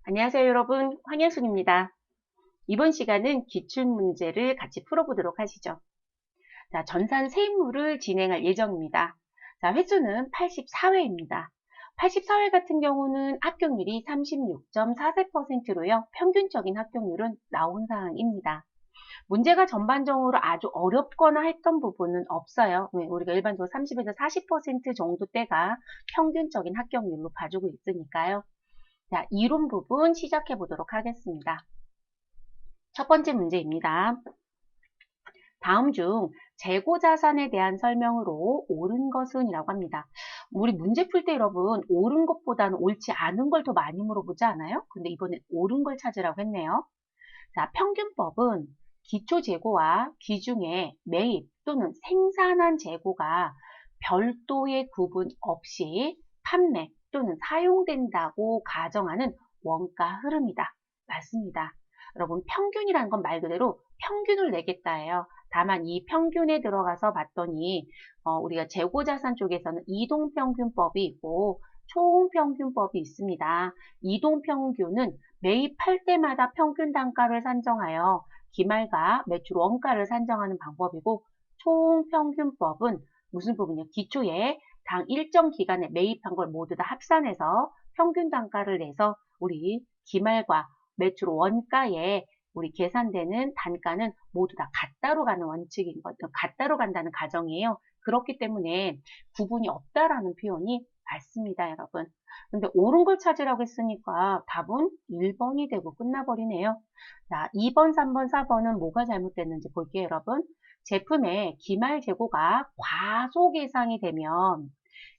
안녕하세요, 여러분. 황현순입니다. 이번 시간은 기출문제를 같이 풀어보도록 하시죠. 자, 전산 세입물을 진행할 예정입니다. 자, 횟수는 84회입니다. 84회 같은 경우는 합격률이 36.44%로요. 평균적인 합격률은 나온 사항입니다. 문제가 전반적으로 아주 어렵거나 했던 부분은 없어요. 우리가 일반적으로 30에서 40% 정도대가 평균적인 합격률로 봐주고 있으니까요. 자, 이론 부분 시작해 보도록 하겠습니다. 첫 번째 문제입니다. 다음 중 재고자산에 대한 설명으로 옳은 것은 이라고 합니다. 우리 문제 풀 때 여러분 옳은 것보다는 옳지 않은 걸 더 많이 물어보지 않아요? 근데 이번엔 옳은 걸 찾으라고 했네요. 자, 평균법은 기초재고와 기중의 매입 또는 생산한 재고가 별도의 구분 없이 판매 또는 사용된다고 가정하는 원가 흐름이다. 맞습니다. 여러분 평균이라는 건 말 그대로 평균을 내겠다예요. 다만 이 평균에 들어가서 봤더니 우리가 재고자산 쪽에서는 이동평균법이 있고 총평균법이 있습니다. 이동평균은 매입할 때마다 평균 단가를 산정하여 기말과 매출 원가를 산정하는 방법이고 총평균법은 무슨 부분이요? 기초에 당 일정 기간에 매입한 걸 모두 다 합산해서 평균 단가를 내서 우리 기말과 매출 원가에 우리 계산되는 단가는 모두 다 같다로 가는 원칙인 거죠. 같다로 간다는 가정이에요. 그렇기 때문에 구분이 없다라는 표현이 맞습니다, 여러분. 근데 옳은 걸 찾으라고 했으니까 답은 1번이 되고 끝나버리네요. 자, 2번, 3번, 4번은 뭐가 잘못됐는지 볼게요, 여러분. 제품의 기말 재고가 과소 계상이 되면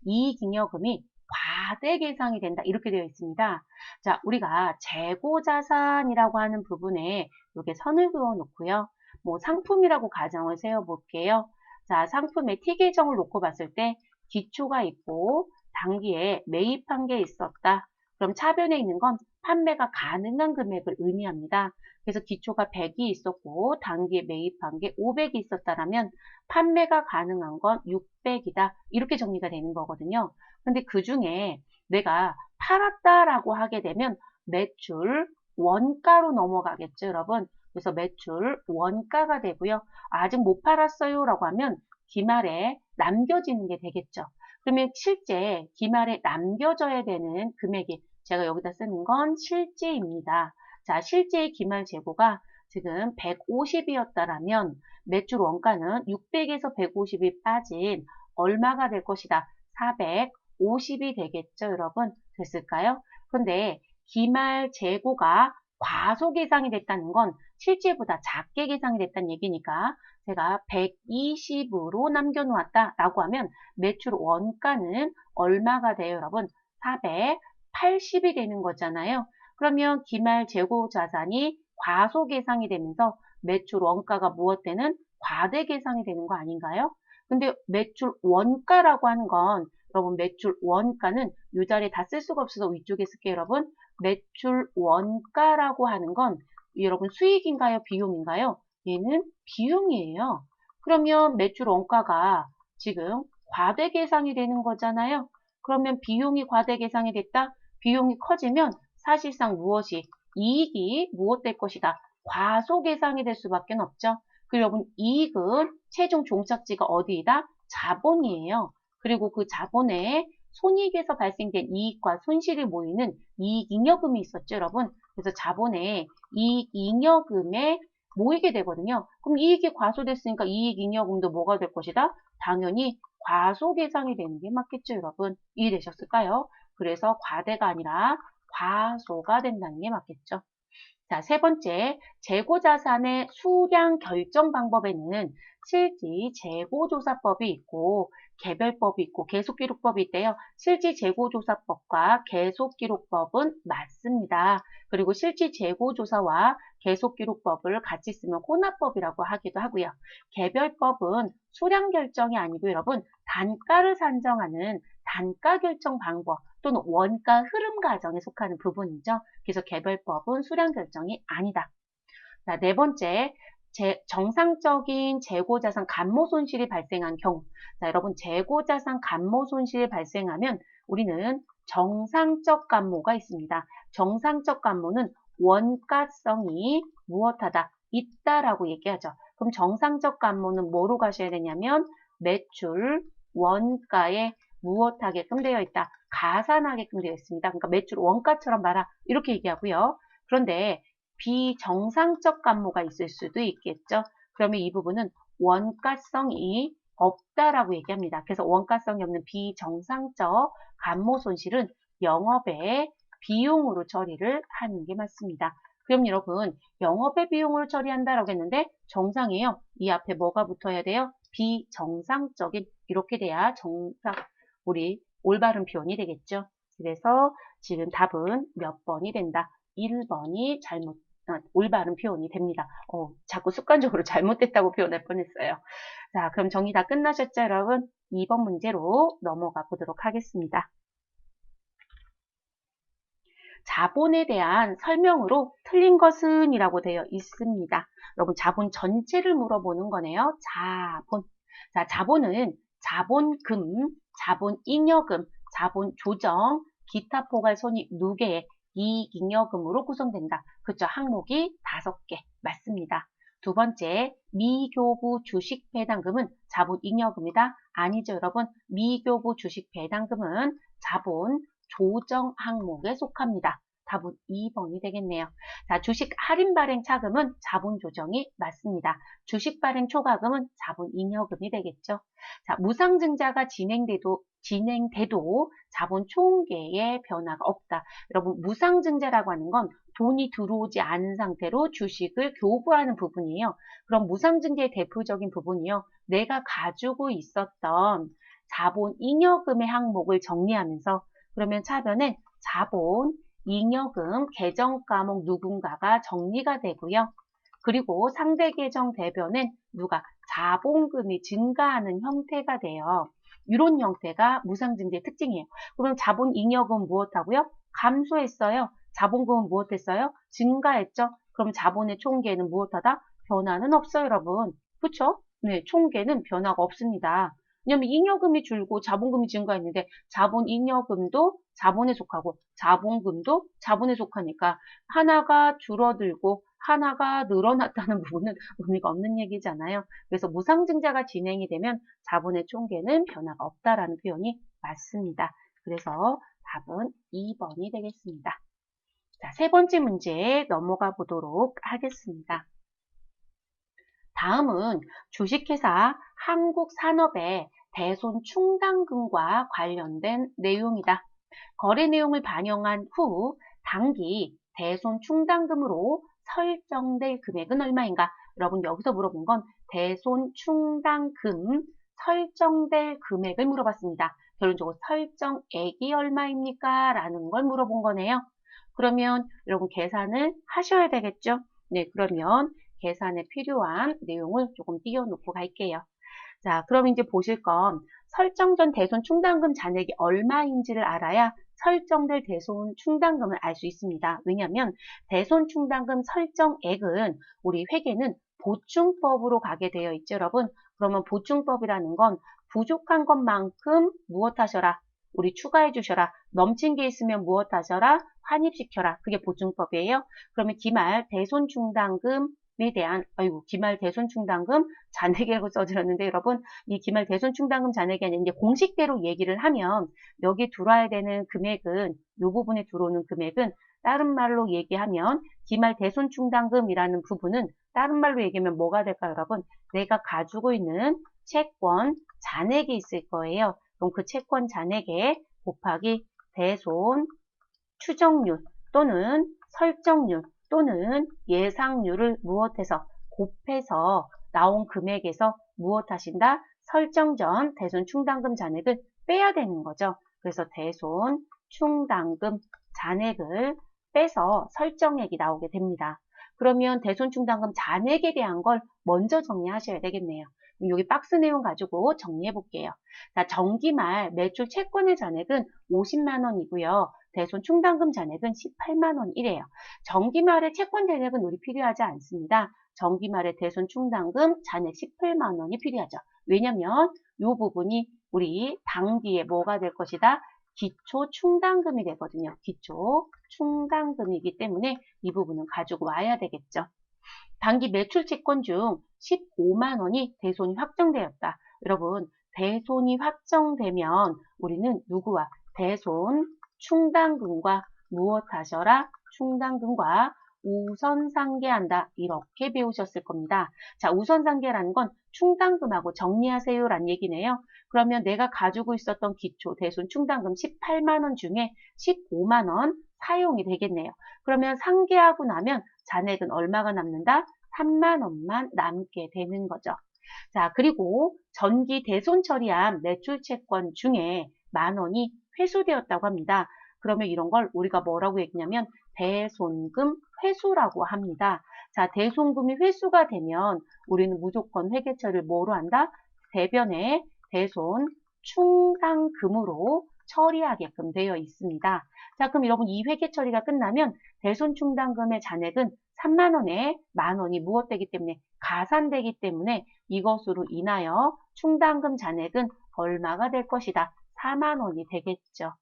이익잉여금이 과대 계상이 된다. 이렇게 되어 있습니다. 자, 우리가 재고자산이라고 하는 부분에 이렇게 선을 그어 놓고요. 뭐 상품이라고 가정을 세워 볼게요. 자, 상품의 T 계정을 놓고 봤을 때 기초가 있고 단기에 매입한 게 있었다. 그럼 차변에 있는 건 판매가 가능한 금액을 의미합니다. 그래서 기초가 100이 있었고 단기에 매입한 게 500이 있었다라면 판매가 가능한 건 600이다. 이렇게 정리가 되는 거거든요. 근데 그 중에 내가 팔았다라고 하게 되면 매출 원가로 넘어가겠죠, 여러분. 그래서 매출 원가가 되고요. 아직 못 팔았어요 라고 하면 기말에 남겨지는 게 되겠죠. 그러면 실제 기말에 남겨져야 되는 금액이 제가 여기다 쓰는 건 실제입니다. 자, 실제의 기말 재고가 지금 150이었다라면 매출 원가는 600에서 150이 빠진 얼마가 될 것이다. 450이 되겠죠, 여러분. 됐을까요? 근데 기말 재고가 과소 계상이 됐다는 건 실제보다 작게 계상이 됐다는 얘기니까 제가 120으로 남겨놓았다라고 하면 매출 원가는 얼마가 돼요, 여러분? 480이 되는 거잖아요. 그러면 기말 재고 자산이 과소 계상이 되면서 매출 원가가 무엇되는 과대 계상이 되는 거 아닌가요? 근데 매출 원가라고 하는 건 여러분 매출 원가는 이 자리에 다 쓸 수가 없어서 위쪽에 쓸게요, 여러분. 매출 원가라고 하는 건 여러분 수익인가요? 비용인가요? 얘는 비용이에요. 그러면 매출 원가가 지금 과대 계상이 되는 거잖아요. 그러면 비용이 과대 계상이 됐다? 비용이 커지면 사실상 무엇이 이익이 무엇 될 것이다? 과소 계상이 될 수밖에 없죠. 그리고 여러분 이익은 최종 종착지가 어디이다? 자본이에요. 그리고 그 자본에 손익에서 발생된 이익과 손실이 모이는 이익잉여금이 있었죠, 여러분. 그래서 자본에 이익잉여금에 모이게 되거든요. 그럼 이익이 과소됐으니까 이익잉여금도 뭐가 될 것이다? 당연히 과소계상이 되는 게 맞겠죠, 여러분. 이해되셨을까요? 그래서 과대가 아니라 과소가 된다는 게 맞겠죠. 자, 세 번째, 재고자산의 수량 결정 방법에는 실지 재고조사법이 있고 개별법이 있고 계속기록법이 있대요. 실지 재고조사법과 계속기록법은 맞습니다. 그리고 실지 재고조사와 계속기록법을 같이 쓰면 혼합법이라고 하기도 하고요. 개별법은 수량 결정이 아니고 여러분 단가를 산정하는 단가 결정 방법 또는 원가 흐름 과정에 속하는 부분이죠. 그래서 개별법은 수량 결정이 아니다. 자, 네 번째, 정상적인 재고자산 감모 손실이 발생한 경우. 자, 여러분 재고자산 감모 손실이 발생하면 우리는 정상적 감모가 있습니다. 정상적 감모는 원가성이 무엇하다, 있다라고 얘기하죠. 그럼 정상적 감모는 뭐로 가셔야 되냐면 매출 원가에 무엇하게끔 되어 있다, 가산하게끔 되어 있습니다. 그러니까 매출 원가처럼 봐라 이렇게 얘기하고요. 그런데 비정상적 감모가 있을 수도 있겠죠. 그러면 이 부분은 원가성이 없다라고 얘기합니다. 그래서 원가성이 없는 비정상적 감모 손실은 영업의 비용으로 처리를 하는 게 맞습니다. 그럼 여러분, 영업의 비용으로 처리한다라고 했는데 정상이에요. 이 앞에 뭐가 붙어야 돼요? 비정상적인, 이렇게 돼야 정상, 우리 올바른 표현이 되겠죠. 그래서 지금 답은 몇 번이 된다? 1번이 올바른 표현이 됩니다. 자꾸 습관적으로 잘못됐다고 표현할 뻔했어요. 자, 그럼 정리 다 끝나셨죠, 여러분? 2번 문제로 넘어가 보도록 하겠습니다. 자본에 대한 설명으로 틀린 것은 이라고 되어 있습니다. 여러분, 자본 전체를 물어보는 거네요. 자본. 자, 자본은 자본금, 자본잉여금, 자본조정, 기타 포괄 손익 누계의 이익잉여금으로 구성된다. 그쵸? 항목이 5개 맞습니다. 두 번째, 미교부 주식 배당금은 자본잉여금이다. 아니죠, 여러분. 미교부 주식 배당금은 자본 조정 항목에 속합니다. 답은 2번이 되겠네요. 자, 주식 할인 발행 차금은 자본 조정이 맞습니다. 주식 발행 초과금은 자본 잉여금이 되겠죠. 자, 무상증자가 진행돼도 자본 총계에 변화가 없다. 여러분, 무상증자라고 하는 건 돈이 들어오지 않은 상태로 주식을 교부하는 부분이에요. 그럼 무상증자의 대표적인 부분이요. 내가 가지고 있었던 자본 잉여금의 항목을 정리하면서, 그러면 차변에 자본, 잉여금, 계정 과목 누군가가 정리가 되고요. 그리고 상대 계정 대변엔 누가 자본금이 증가하는 형태가 돼요. 이런 형태가 무상증자의 특징이에요. 그럼 자본 잉여금 무엇하고요? 감소했어요. 자본금은 무엇했어요? 증가했죠. 그럼 자본의 총계는 무엇하다? 변화는 없어요, 여러분. 그렇죠? 네, 총계는 변화가 없습니다. 왜냐면 잉여금이 줄고 자본금이 증가했는데 자본 잉여금도 자본에 속하고 자본금도 자본에 속하니까 하나가 줄어들고 하나가 늘어났다는 부분은 의미가 없는 얘기잖아요. 그래서 무상증자가 진행이 되면 자본의 총계는 변화가 없다라는 표현이 맞습니다. 그래서 답은 2번이 되겠습니다. 자, 세 번째 문제에 넘어가 보도록 하겠습니다. 다음은 주식회사 한국산업의 대손 충당금과 관련된 내용이다. 거래 내용을 반영한 후 당기 대손 충당금으로 설정될 금액은 얼마인가? 여러분, 여기서 물어본 건 대손 충당금 설정될 금액을 물어봤습니다. 결론적으로 설정액이 얼마입니까? 라는 걸 물어본 거네요. 그러면 여러분 계산을 하셔야 되겠죠? 네, 그러면 계산에 필요한 내용을 조금 띄워놓고 갈게요. 자, 그럼 이제 보실 건 설정 전 대손 충당금 잔액이 얼마인지를 알아야 설정될 대손 충당금을 알 수 있습니다. 왜냐하면 대손 충당금 설정액은 우리 회계는 보충법으로 가게 되어 있죠, 여러분. 그러면 보충법이라는 건 부족한 것만큼 무엇하셔라? 우리 추가해 주셔라. 넘친 게 있으면 무엇하셔라? 환입시켜라. 그게 보충법이에요. 그러면 기말 대손 충당금에 대한, 기말 대손 충당금 잔액이라고 써드렸는데 여러분, 이 기말 대손 충당금 잔액이 아니라 이제 공식대로 얘기를 하면 여기 들어와야 되는 금액은, 이 부분에 들어오는 금액은 다른 말로 얘기하면 기말 대손 충당금이라는 부분은 다른 말로 얘기하면 뭐가 될까요, 여러분? 내가 가지고 있는 채권 잔액이 있을 거예요. 그럼 그 채권 잔액에 곱하기 대손 추정률 또는 설정률 또는 예상률을 무엇해서 곱해서 나온 금액에서 무엇하신다? 설정 전 대손 충당금 잔액을 빼야 되는 거죠. 그래서 대손 충당금 잔액을 빼서 설정액이 나오게 됩니다. 그러면 대손 충당금 잔액에 대한 걸 먼저 정리하셔야 되겠네요. 여기 박스 내용 가지고 정리해 볼게요. 자, 정기말 매출 채권의 잔액은 50만 원이고요. 대손 충당금 잔액은 18만 원이래요. 정기말의 채권 잔액은 우리 필요하지 않습니다. 정기말의 대손 충당금 잔액 18만 원이 필요하죠. 왜냐면 이 부분이 우리 당기에 뭐가 될 것이다? 기초 충당금이 되거든요. 기초 충당금이기 때문에 이 부분은 가지고 와야 되겠죠. 단기 매출 채권 중 15만 원이 대손이 확정되었다. 여러분, 대손이 확정되면 우리는 누구와 대손 충당금과 무엇하셔라? 충당금과 우선상계한다. 이렇게 배우셨을 겁니다. 자, 우선상계라는 건 충당금하고 정리하세요란 얘기네요. 그러면 내가 가지고 있었던 기초 대손 충당금 18만 원 중에 15만 원 사용이 되겠네요. 그러면 상계하고 나면 잔액은 얼마가 남는다? 3만 원만 남게 되는 거죠. 자, 그리고 전기 대손 처리한 매출 채권 중에 만 원이 회수되었다고 합니다. 그러면 이런 걸 우리가 뭐라고 얘기냐면 대손금 회수라고 합니다. 자, 대손금이 회수가 되면 우리는 무조건 회계 처리를 뭐로 한다? 대변에 대손 충당금으로 처리하게끔 되어 있습니다. 자, 그럼 여러분 이 회계 처리가 끝나면 대손 충당금의 잔액은 3만 원에 만 원이 무엇되기 때문에 가산되기 때문에 이것으로 인하여 충당금 잔액은 얼마가 될 것이다? 4만 원이 되겠죠.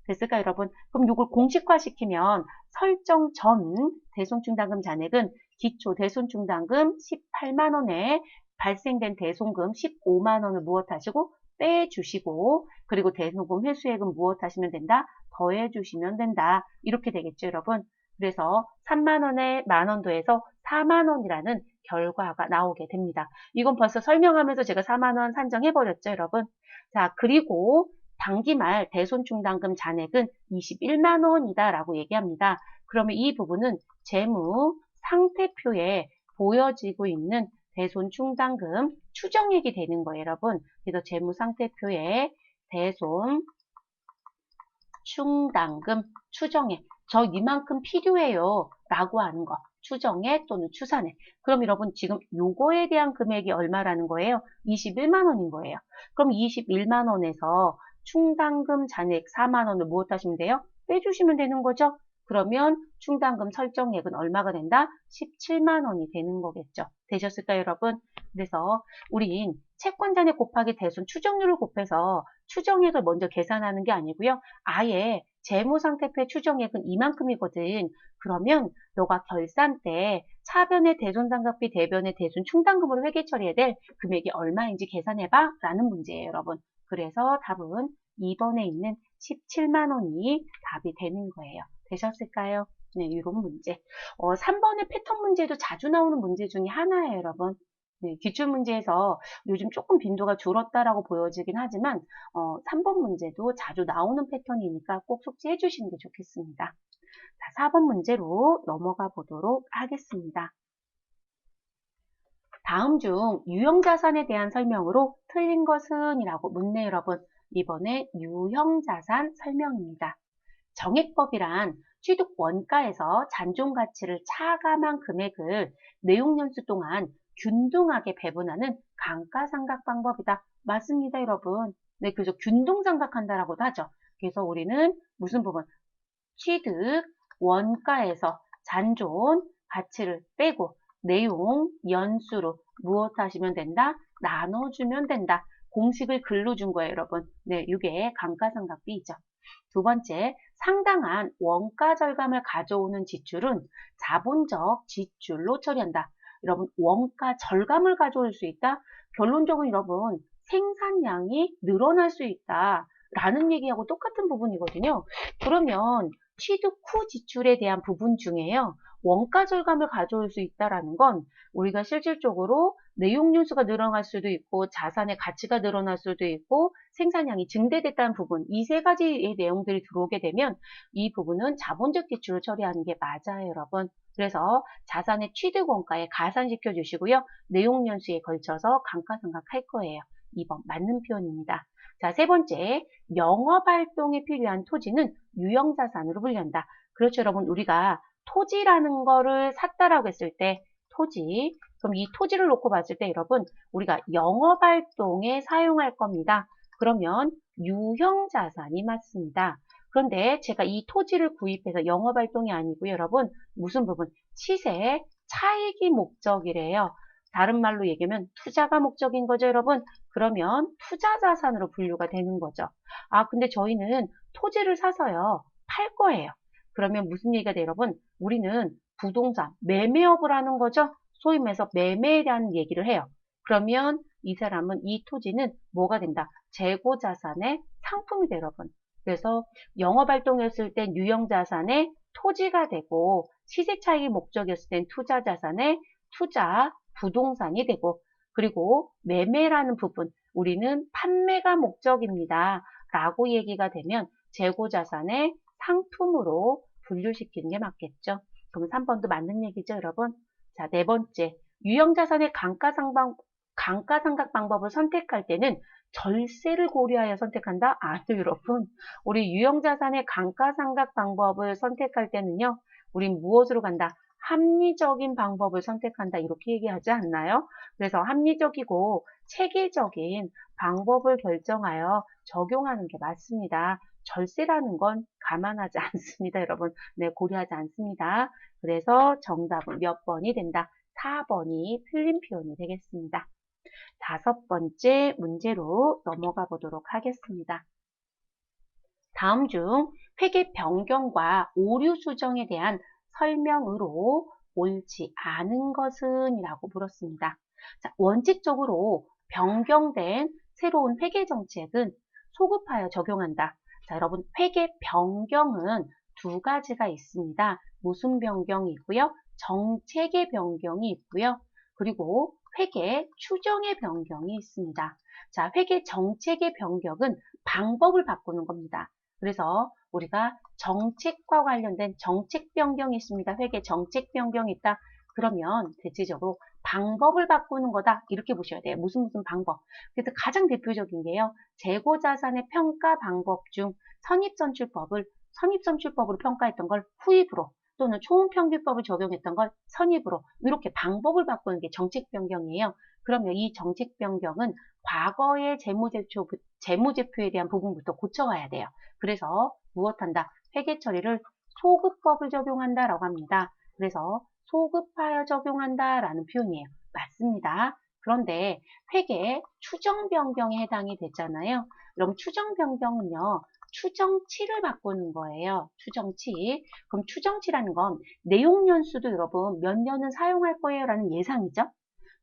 됐을까요, 여러분? 그럼 이걸 공식화시키면 설정 전 대손충당금 잔액은 기초 대손충당금 18만 원에 발생된 대손금 15만 원을 무엇하시고 빼주시고 그리고 대손금 회수액은 무엇하시면 된다? 더해주시면 된다. 이렇게 되겠죠, 여러분? 그래서 3만 원에 만 원 더해서 4만 원이라는 결과가 나오게 됩니다. 이건 벌써 설명하면서 제가 4만 원 산정해버렸죠, 여러분? 자, 그리고 단기말 대손충당금 잔액은 21만 원이다 라고 얘기합니다. 그러면 이 부분은 재무 상태표에 보여지고 있는 대손충당금 추정액이 되는 거예요, 여러분. 그래서 재무 상태표에 대손충당금 추정액, 저 이만큼 필요해요 라고 하는 거, 추정액 또는 추산액. 그럼 여러분 지금 요거에 대한 금액이 얼마라는 거예요? 21만 원인 거예요. 그럼 21만 원에서 충당금 잔액 4만 원을 무엇 하시면 돼요? 빼주시면 되는 거죠. 그러면 충당금 설정액은 얼마가 된다? 17만 원이 되는 거겠죠. 되셨을까요, 여러분? 그래서 우린 채권 잔액 곱하기 대손 추정률을 곱해서 추정액을 먼저 계산하는 게 아니고요. 아예 재무상태표의 추정액은 이만큼이거든. 그러면 너가 결산 때 차변의 대손상각비, 대변의 대손 충당금으로 회계 처리해야 될 금액이 얼마인지 계산해봐 라는 문제예요, 여러분. 그래서 답은 2번에 있는 17만 원이 답이 되는 거예요. 되셨을까요? 네, 이런 문제. 3번의 패턴 문제도 자주 나오는 문제 중에 하나예요, 여러분. 네, 기출문제에서 요즘 조금 빈도가 줄었다라고 보여지긴 하지만 3번 문제도 자주 나오는 패턴이니까 꼭 숙지해 주시는 게 좋겠습니다. 자, 4번 문제로 넘어가 보도록 하겠습니다. 다음 중 유형자산에 대한 설명으로 틀린 것은? 이라고 묻네요, 여러분. 이번에 유형자산 설명입니다. 정액법이란 취득 원가에서 잔존가치를 차감한 금액을 내용연수 동안 균등하게 배분하는 감가상각 방법이다. 맞습니다, 여러분. 네, 그래서 균등상각한다라고도 하죠. 그래서 우리는 무슨 부분? 취득 원가에서 잔존 가치를 빼고 내용 연수로 무엇 하시면 된다? 나눠주면 된다. 공식을 글로 준 거예요, 여러분. 네, 이게 감가상각비이죠. 두 번째, 상당한 원가 절감을 가져오는 지출은 자본적 지출로 처리한다. 여러분, 원가 절감을 가져올 수 있다? 결론적으로 여러분, 생산량이 늘어날 수 있다. 라는 얘기하고 똑같은 부분이거든요. 그러면 취득 후 지출에 대한 부분 중에요. 원가 절감을 가져올 수 있다라는 건 우리가 실질적으로 내용 연수가 늘어날 수도 있고 자산의 가치가 늘어날 수도 있고 생산량이 증대됐다는 부분, 이 세 가지의 내용들이 들어오게 되면 이 부분은 자본적 지출을 처리하는 게 맞아요, 여러분. 그래서 자산의 취득 원가에 가산시켜 주시고요. 내용 연수에 걸쳐서 감가상각할 거예요. 2번 맞는 표현입니다. 자, 세 번째, 영업활동에 필요한 토지는 유형자산으로 분류한다. 그렇죠, 여러분. 우리가 토지라는 거를 샀다라고 했을 때 토지, 그럼 이 토지를 놓고 봤을 때 여러분 우리가 영업활동에 사용할 겁니다. 그러면 유형자산이 맞습니다. 그런데 제가 이 토지를 구입해서 영업활동이 아니고요, 여러분 무슨 부분? 시세, 차익이 목적이래요. 다른 말로 얘기하면 투자가 목적인 거죠, 여러분. 그러면 투자자산으로 분류가 되는 거죠. 아, 근데 저희는 토지를 사서요, 팔 거예요. 그러면 무슨 얘기가 돼요, 여러분? 우리는 부동산 매매업을 하는 거죠. 소위 말해서 매매에 대한 얘기를 해요. 그러면 이 사람은 이 토지는 뭐가 된다? 재고자산의 상품이 돼요, 여러분. 그래서 영업활동했을 땐 유형자산의 토지가 되고 시세 차익이 목적이었을 땐 투자자산의 투자 부동산이 되고, 그리고 매매라는 부분, 우리는 판매가 목적입니다 라고 얘기가 되면 재고자산의 상품으로 분류시키는 게 맞겠죠. 그럼 3번도 맞는 얘기죠, 여러분? 자, 네 번째, 유형자산의 감가상각 방법을 선택할 때는 절세를 고려하여 선택한다? 아니요, 여러분. 우리 유형자산의 감가상각 방법을 선택할 때는요, 우린 무엇으로 간다? 합리적인 방법을 선택한다. 이렇게 얘기하지 않나요? 그래서 합리적이고 체계적인 방법을 결정하여 적용하는 게 맞습니다. 절세라는 건 감안하지 않습니다, 여러분. 네, 고려하지 않습니다. 그래서 정답은 몇 번이 된다? 4번이 틀린 표현이 되겠습니다. 다섯 번째 문제로 넘어가 보도록 하겠습니다. 다음 중 회계 변경과 오류 수정에 대한 설명으로 옳지 않은 것은? 이라고 물었습니다. 자, 원칙적으로 변경된 새로운 회계 정책은 소급하여 적용한다. 자, 여러분, 회계 변경은 두 가지가 있습니다. 무슨 변경이 있고요? 정책의 변경이 있고요. 그리고 회계 추정의 변경이 있습니다. 자, 회계 정책의 변경은 방법을 바꾸는 겁니다. 그래서 우리가 정책과 관련된 정책 변경이 있습니다. 회계 정책 변경이 있다. 그러면 대체적으로 방법을 바꾸는 거다. 이렇게 보셔야 돼요. 무슨 방법. 그래서 가장 대표적인 게요. 재고자산의 평가 방법 중 선입선출법으로 평가했던 걸 후입으로, 또는 초음평균법을 적용했던 걸 선입으로, 이렇게 방법을 바꾸는 게 정책 변경이에요. 그러면 이 정책 변경은 과거의 재무제표에 대한 부분부터 고쳐와야 돼요. 그래서 무엇한다? 회계 처리를 소급법을 적용한다라고 합니다. 그래서 소급하여 적용한다라는 표현이에요. 맞습니다. 그런데 회계 추정 변경에 해당이 됐잖아요. 그럼 추정 변경은요, 추정치를 바꾸는 거예요. 추정치. 그럼 추정치라는 건 내용 연수도 여러분 몇 년은 사용할 거예요 라는 예상이죠.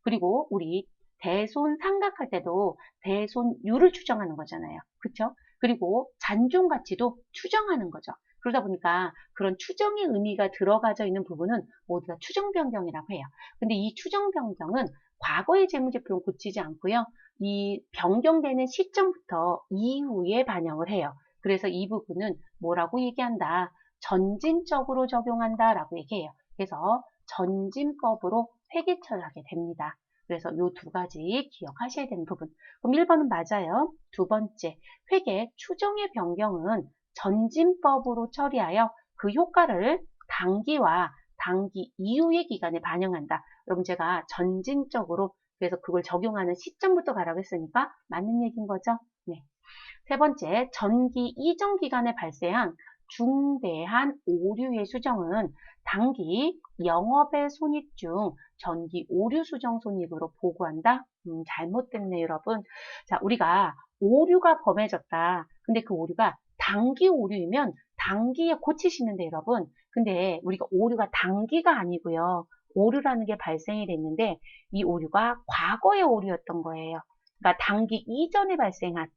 그리고 우리 대손 상각할 때도 대손율을 추정하는 거잖아요. 그렇죠? 그리고 잔존 가치도 추정하는 거죠. 그러다 보니까 그런 추정의 의미가 들어가져 있는 부분은 모두 다 추정 변경이라고 해요. 근데 이 추정 변경은 과거의 재무제표는 고치지 않고요. 이 변경되는 시점부터 이후에 반영을 해요. 그래서 이 부분은 뭐라고 얘기한다? 전진적으로 적용한다라고 얘기해요. 그래서 전진법으로 회계처리를 하게 됩니다. 그래서 이 두 가지 기억하셔야 되는 부분. 그럼 1번은 맞아요. 두 번째, 회계 추정의 변경은 전진법으로 처리하여 그 효과를 단기와 단기 이후의 기간에 반영한다. 여러분 제가 전진적으로 그래서 그걸 적용하는 시점부터 가라고 했으니까 맞는 얘기인 거죠. 네. 세 번째, 전기 이전 기간에 발생한 중대한 오류의 수정은 단기 영업의 손익 중 전기 오류 수정 손익으로 보고한다? 잘못됐네요, 여러분. 자, 우리가 오류가 범해졌다. 근데 그 오류가 단기 오류이면 단기에 고치시면 돼요, 여러분. 근데 우리가 오류가 단기가 아니고요. 오류라는 게 발생이 됐는데 이 오류가 과거의 오류였던 거예요. 그러니까 단기 이전에 발생한,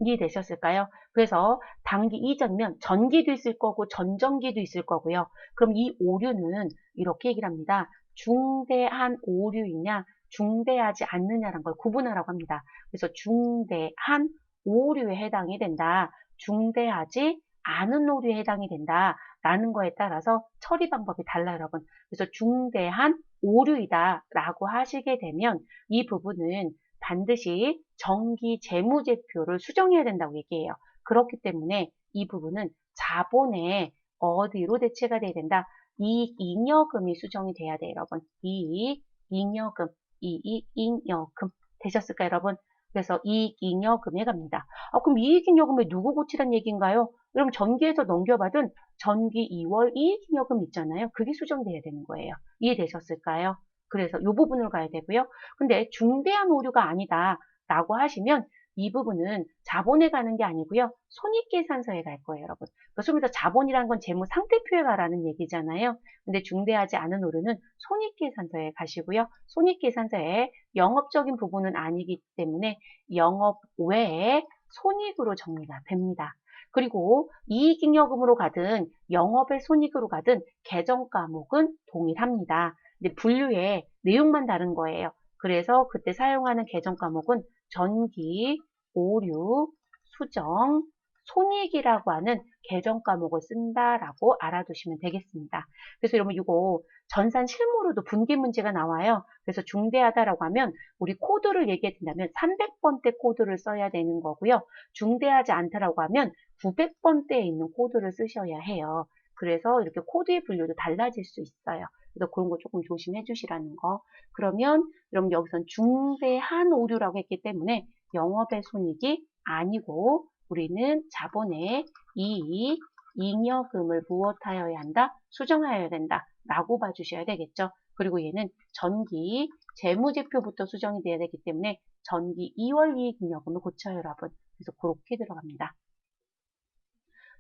이해되셨을까요? 그래서 단기 이전이면 전기도 있을 거고 전전기도 있을 거고요. 그럼 이 오류는 이렇게 얘기를 합니다. 중대한 오류이냐 중대하지 않느냐라는 걸 구분하라고 합니다. 그래서 중대한 오류에 해당이 된다. 중대하지 않은 오류에 해당이 된다. 라는 거에 따라서 처리 방법이 달라요, 여러분. 그래서 중대한 오류이다 라고 하시게 되면 이 부분은 반드시 정기 재무제표를 수정해야 된다고 얘기해요. 그렇기 때문에 이 부분은 자본에 어디로 대체가 돼야 된다? 이익잉여금이 수정이 돼야 돼요, 여러분. 이익잉여금, 이익잉여금. 되셨을까요, 여러분? 그래서 이익잉여금에 갑니다. 그럼 이익잉여금에 누구 고치란 얘기인가요? 여러분 전기에서 넘겨받은 전기 2월 이익잉여금 있잖아요. 그게 수정돼야 되는 거예요. 이해되셨을까요? 그래서 이 부분을 가야 되고요. 근데 중대한 오류가 아니다 라고 하시면 이 부분은 자본에 가는 게 아니고요. 손익계산서에 갈 거예요, 여러분. 그래서 자본이란 건 재무 상태표에 가라는 얘기잖아요. 근데 중대하지 않은 오류는 손익계산서에 가시고요. 손익계산서에 영업적인 부분은 아니기 때문에 영업 외에 손익으로 정리가 됩니다. 그리고 이익잉여금으로 가든 영업의 손익으로 가든 계정 과목은 동일합니다. 근데 분류의 내용만 다른 거예요. 그래서 그때 사용하는 계정 과목은 전기, 오류, 수정, 손익이라고 하는 계정 과목을 쓴다라고 알아두시면 되겠습니다. 그래서 여러분 이거 전산 실무로도 분기 문제가 나와요. 그래서 중대하다라고 하면 우리 코드를 얘기해 든다면 300번대 코드를 써야 되는 거고요. 중대하지 않다라고 하면 900번대에 있는 코드를 쓰셔야 해요. 그래서 이렇게 코드의 분류도 달라질 수 있어요. 그래서 그런 거 조금 조심해 주시라는 거. 그러면 여러분 여기선 중대한 오류라고 했기 때문에 영업의 손익이 아니고 우리는 자본의 이익, 잉여금을 무엇하여야 한다? 수정하여야 된다. 라고 봐주셔야 되겠죠. 그리고 얘는 전기 재무제표부터 수정이 돼야 되기 때문에 전기 2월 이익잉여금을 고쳐요, 여러분. 그래서 그렇게 들어갑니다.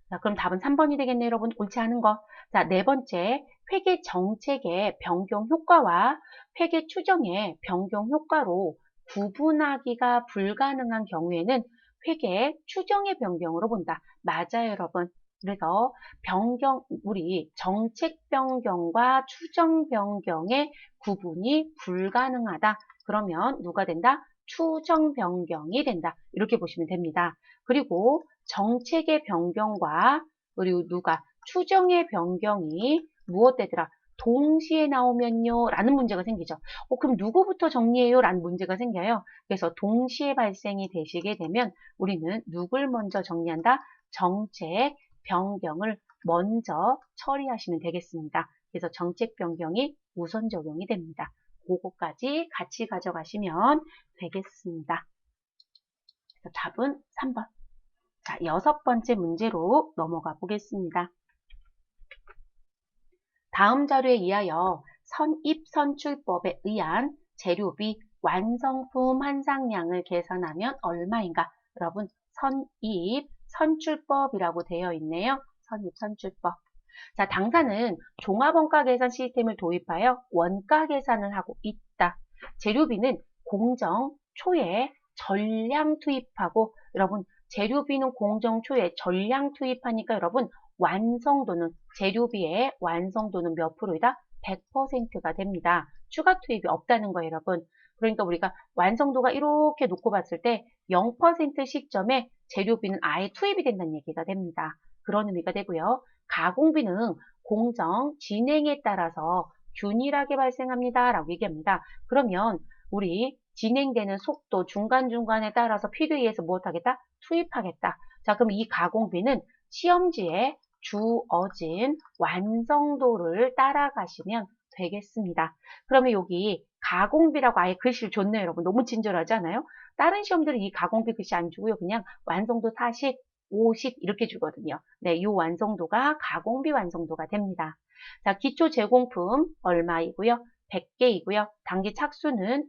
자, 그럼 답은 3번이 되겠네요, 여러분. 옳지 않은 거. 자, 네 번째, 회계 정책의 변경 효과와 회계 추정의 변경 효과로 구분하기가 불가능한 경우에는 회계 추정의 변경으로 본다. 맞아요, 여러분. 그래서 우리 정책 변경과 추정 변경의 구분이 불가능하다. 그러면 누가 된다? 추정 변경이 된다. 이렇게 보시면 됩니다. 그리고 정책의 변경과 그리고 추정의 변경이 무엇 되더라? 동시에 나오면요 라는 문제가 생기죠. 그럼 누구부터 정리해요? 라는 문제가 생겨요. 그래서 동시에 발생이 되시게 되면 우리는 누굴 먼저 정리한다? 정책 변경을 먼저 처리하시면 되겠습니다. 그래서 정책 변경이 우선 적용이 됩니다. 그거까지 같이 가져가시면 되겠습니다. 그래서 답은 3번. 자, 6번째 문제로 넘어가 보겠습니다. 다음 자료에 의하여 선입선출법에 의한 재료비 완성품 환상량을 계산하면 얼마인가? 여러분, 선입선출법이라고 되어 있네요. 선입선출법. 자, 당사는 종합원가 계산 시스템을 도입하여 원가 계산을 하고 있다. 재료비는 공정 초에 전량 투입하고 여러분 재료비는 공정 초에 전량 투입하니까 여러분 완성도는 재료비의 완성도는 몇 프로이다? 100%가 됩니다. 추가 투입이 없다는 거예요, 여러분. 그러니까 우리가 완성도가 이렇게 놓고 봤을 때 0% 시점에 재료비는 아예 투입이 된다는 얘기가 됩니다. 그런 의미가 되고요. 가공비는 공정 진행에 따라서 균일하게 발생합니다. 라고 얘기합니다. 그러면 우리 진행되는 속도 중간중간에 따라서 필요에 의해서 무엇하겠다? 투입하겠다. 자, 그럼 이 가공비는 시험지에 주어진 완성도를 따라가시면 되겠습니다. 그러면 여기 가공비라고 아예 글씨를 줬네요, 여러분. 너무 친절하지 않아요? 다른 시험들은 이 가공비 글씨 안 주고요. 그냥 완성도 40, 50 이렇게 주거든요. 네, 이 완성도가 가공비 완성도가 됩니다. 자, 기초 제공품 얼마이고요? 100개이고요. 단기 착수는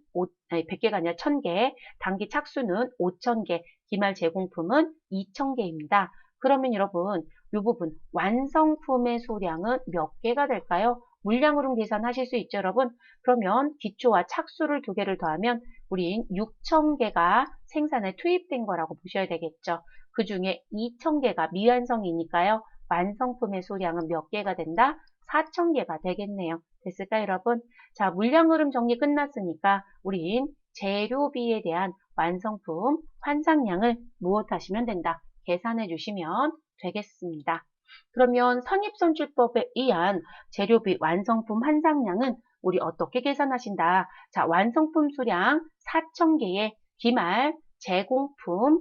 100개가 아니라 1000개, 단기 착수는 5000개, 기말 제공품은 2000개입니다. 그러면 여러분, 이 부분 완성품의 수량은 몇 개가 될까요? 물량으로 계산하실 수 있죠, 여러분? 그러면 기초와 착수를 두 개를 더하면 우린 6000개가 생산에 투입된 거라고 보셔야 되겠죠. 그 중에 2000개가 미완성이니까요. 완성품의 수량은 몇 개가 된다? 4000개가 되겠네요. 됐을까요, 여러분? 자, 물량 흐름 정리 끝났으니까 우린 재료비에 대한 완성품 환상량을 무엇하시면 된다? 계산해 주시면 되겠습니다. 그러면 선입선출법에 의한 재료비 완성품 환상량은 우리 어떻게 계산하신다? 자, 완성품 수량 4000개의 기말 제공품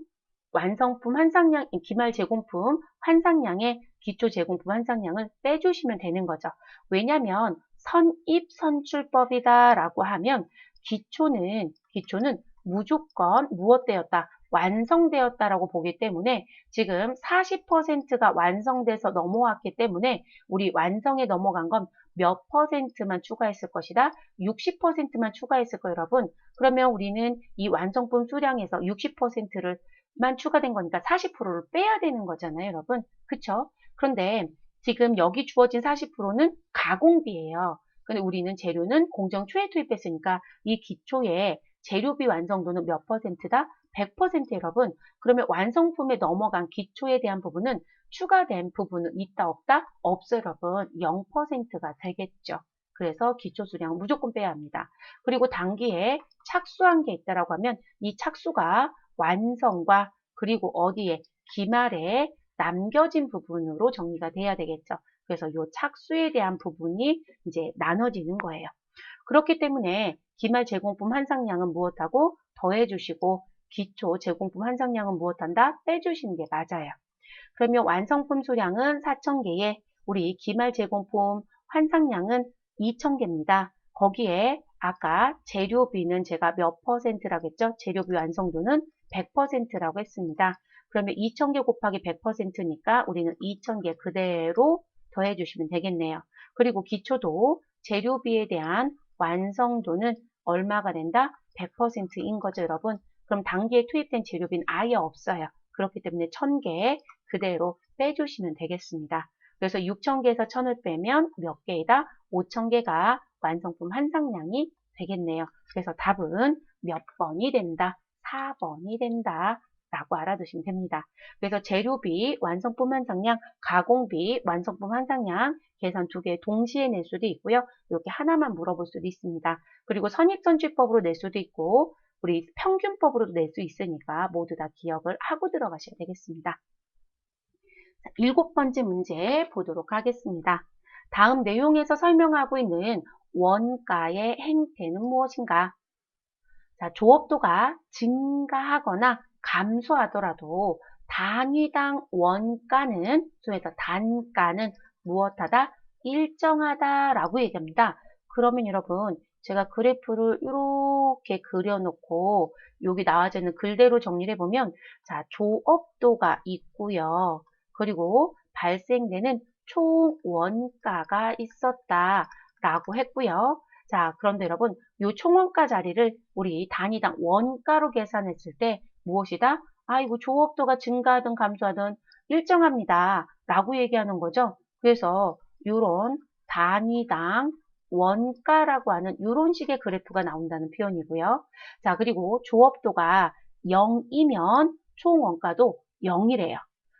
완성품 환상량, 기말 제공품 환상량의 기초 제공품 환상량을 빼주시면 되는 거죠. 왜냐하면 선입선출법이다 라고 하면 기초는 무조건 무엇되었다? 완성되었다라고 보기 때문에 지금 40%가 완성돼서 넘어왔기 때문에 우리 완성에 넘어간 건 몇 퍼센트만 추가했을 것이다? 60%만 추가했을 거예요, 여러분. 그러면 우리는 이 완성품 수량에서 60%만 추가된 거니까 40%를 빼야 되는 거잖아요, 여러분. 그쵸? 그런데 지금 여기 주어진 40%는 가공비예요. 근데 우리는 재료는 공정 초에 투입했으니까 이 기초에 재료비 완성도는 몇 퍼센트다? 100% 여러분. 그러면 완성품에 넘어간 기초에 대한 부분은 추가된 부분은 있다 없다? 없어요 여러분. 0%가 되겠죠. 그래서 기초 수량 무조건 빼야 합니다. 그리고 단기에 착수한 게 있다라고 하면 이 착수가 완성과 그리고 어디에 기말에 남겨진 부분으로 정리가 돼야 되겠죠. 그래서 이 착수에 대한 부분이 이제 나눠지는 거예요. 그렇기 때문에 기말 제공품 한상량은 무엇하고 더해주시고 기초 제공품 한상량은 무엇한다? 빼주시는 게 맞아요. 그러면 완성품 수량은 4,000개에 우리 기말 제공품 환상량은 2,000개입니다. 거기에 아까 재료비는 제가 몇 퍼센트라고 했죠? 재료비 완성도는 100%라고 했습니다. 그러면 2,000개 곱하기 100%니까 우리는 2,000개 그대로 더해 주시면 되겠네요. 그리고 기초도 재료비에 대한 완성도는 얼마가 된다? 100%인 거죠, 여러분. 그럼 단기에 투입된 재료비는 아예 없어요. 그렇기 때문에 1,000개 그대로 빼주시면 되겠습니다. 그래서 6,000개에서 1,000을 빼면 몇 개이다? 5,000개가 완성품 한상량이 되겠네요. 그래서 답은 몇 번이 된다? 4번이 된다. 라고 알아두시면 됩니다. 그래서 재료비, 완성품 한상량, 가공비, 완성품 한상량 계산 두 개 동시에 낼 수도 있고요. 이렇게 하나만 물어볼 수도 있습니다. 그리고 선입선출법으로 낼 수도 있고 우리 평균법으로도 낼 수 있으니까 모두 다 기억을 하고 들어가셔야 되겠습니다. 7번째 문제 보도록 하겠습니다. 다음 내용에서 설명하고 있는 원가의 행태는 무엇인가? 자, 조업도가 증가하거나 감소하더라도 단위당 원가는, 소에서 단가는 무엇하다? 일정하다라고 얘기합니다. 그러면 여러분, 제가 그래프를 이렇게 그려놓고 여기 나와져 있는 글대로 정리를 해보면 자, 조업도가 있고요. 그리고 발생되는 총 원가가 있었다라고 했고요. 자, 그런데 여러분, 이 총원가 자리를 우리 단위당 원가로 계산했을 때 무엇이다? 이거 조업도가 증가하든 감소하든 일정합니다. 라고 얘기하는 거죠. 그래서 이런 단위당 원가라고 하는 이런 식의 그래프가 나온다는 표현이고요. 자, 그리고 조업도가 0이면 총원가도 0이래요.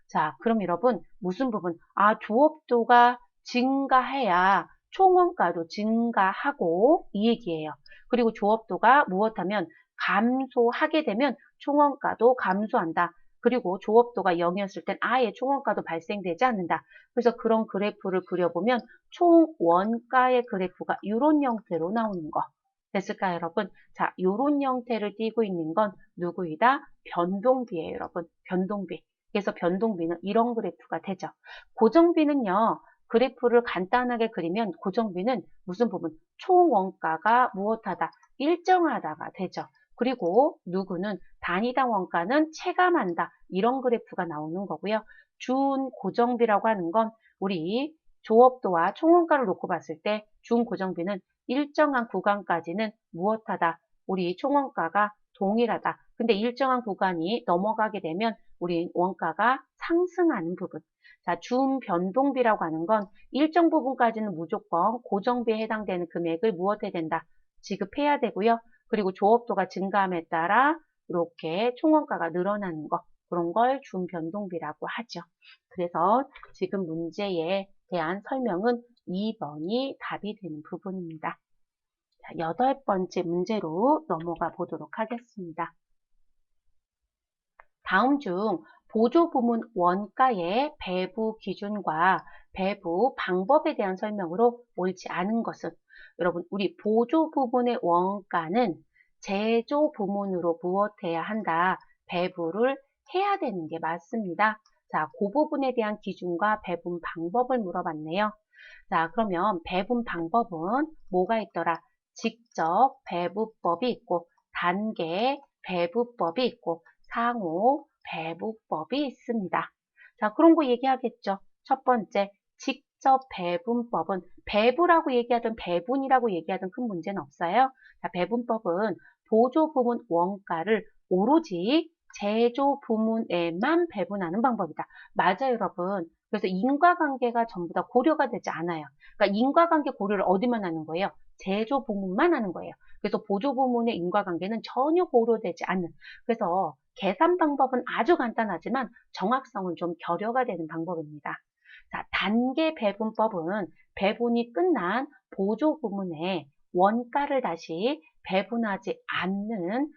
자, 그럼 여러분 무슨 부분? 조업도가 증가해야 총원가도 증가하고 이 얘기예요. 그리고 조업도가 무엇하면 감소하게 되면 총원가도 감소한다. 그리고 조업도가 0이었을 땐 아예 총원가도 발생되지 않는다. 그래서 그런 그래프를 그려보면 총원가의 그래프가 이런 형태로 나오는 거. 됐을까요, 여러분? 자, 이런 형태를 띠고 있는 건 누구이다? 변동비예요, 여러분. 변동비. 그래서 변동비는 이런 그래프가 되죠. 고정비는요. 그래프를 간단하게 그리면 고정비는 무슨 부분? 총원가가 무엇하다? 일정하다가 되죠. 그리고 누구는 단위당 원가는 체감한다. 이런 그래프가 나오는 거고요. 준고정비라고 하는 건 우리 조업도와 총원가를 놓고 봤을 때 준고정비는 일정한 구간까지는 무엇하다? 우리 총원가가 동일하다. 근데 일정한 구간이 넘어가게 되면 우리 원가가 상승하는 부분. 자, 준변동비라고 하는 건 일정 부분까지는 무조건 고정비에 해당되는 금액을 무엇해야 된다? 지급해야 되고요. 그리고 조업도가 증가함에 따라 이렇게 총원가가 늘어나는 것. 그런 걸 준변동비라고 하죠. 그래서 지금 문제에 대한 설명은 2번이 답이 되는 부분입니다. 자, 8번째 문제로 넘어가 보도록 하겠습니다. 다음 중 보조 부문 원가의 배부 기준과 배부 방법에 대한 설명으로 옳지 않은 것은 여러분 우리 보조 부문의 원가는 제조 부문으로 무엇해야 한다? 배부를 해야 되는 게 맞습니다. 자, 그 부분에 대한 기준과 배분 방법을 물어봤네요. 자, 그러면 배분 방법은 뭐가 있더라? 직접 배부법이 있고 단계 배부법이 있고 상호 배분법이 있습니다. 자, 그런 거 얘기하겠죠. 첫 번째, 직접 배분법은 배부라고 얘기하든 배분이라고 얘기하든 큰 문제는 없어요. 자, 배분법은 보조 부문 원가를 오로지 제조 부문에만 배분하는 방법이다. 맞아요, 여러분. 그래서 인과관계가 전부 다 고려가 되지 않아요. 그러니까 인과관계 고려를 어디만 하는 거예요? 제조 부문만 하는 거예요. 그래서 보조 부문의 인과관계는 전혀 고려되지 않는. 그래서 계산 방법은 아주 간단하지만 정확성은 좀 결여가 되는 방법입니다. 자, 단계 배분법은 배분이 끝난 보조 부문에 원가를 다시 배분하지 않는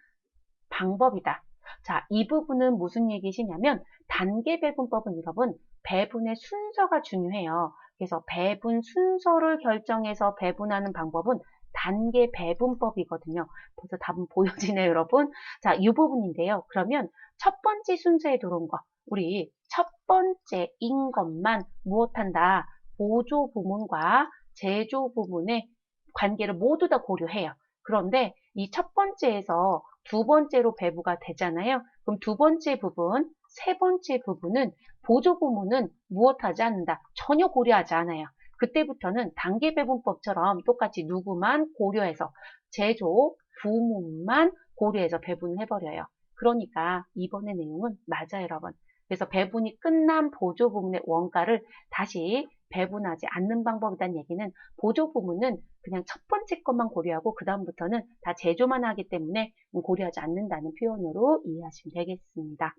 방법이다. 자, 이 부분은 무슨 얘기시냐면 단계 배분법은 여러분 배분의 순서가 중요해요. 그래서 배분 순서를 결정해서 배분하는 방법은 단계 배분법이거든요. 벌써 답은 보여지네요, 여러분. 자, 이 부분인데요. 그러면 첫 번째 순서에 들어온 거, 우리 첫 번째인 것만 무엇한다? 보조 부문과 제조 부문의 관계를 모두 다 고려해요. 그런데 이 첫 번째에서 두 번째로 배부가 되잖아요. 그럼 두 번째 부분, 세 번째 부분은 보조 부문은 무엇하지 않는다. 전혀 고려하지 않아요. 그때부터는 단계 배분법처럼 똑같이 누구만 고려해서 제조 부문만 고려해서 배분을 해버려요. 그러니까 이번의 내용은 맞아요, 여러분. 그래서 배분이 끝난 보조 부문의 원가를 다시 배분하지 않는 방법이라는 얘기는 보조 부문은 그냥 첫 번째 것만 고려하고 그 다음부터는 다 제조만 하기 때문에 고려하지 않는다는 표현으로 이해하시면 되겠습니다.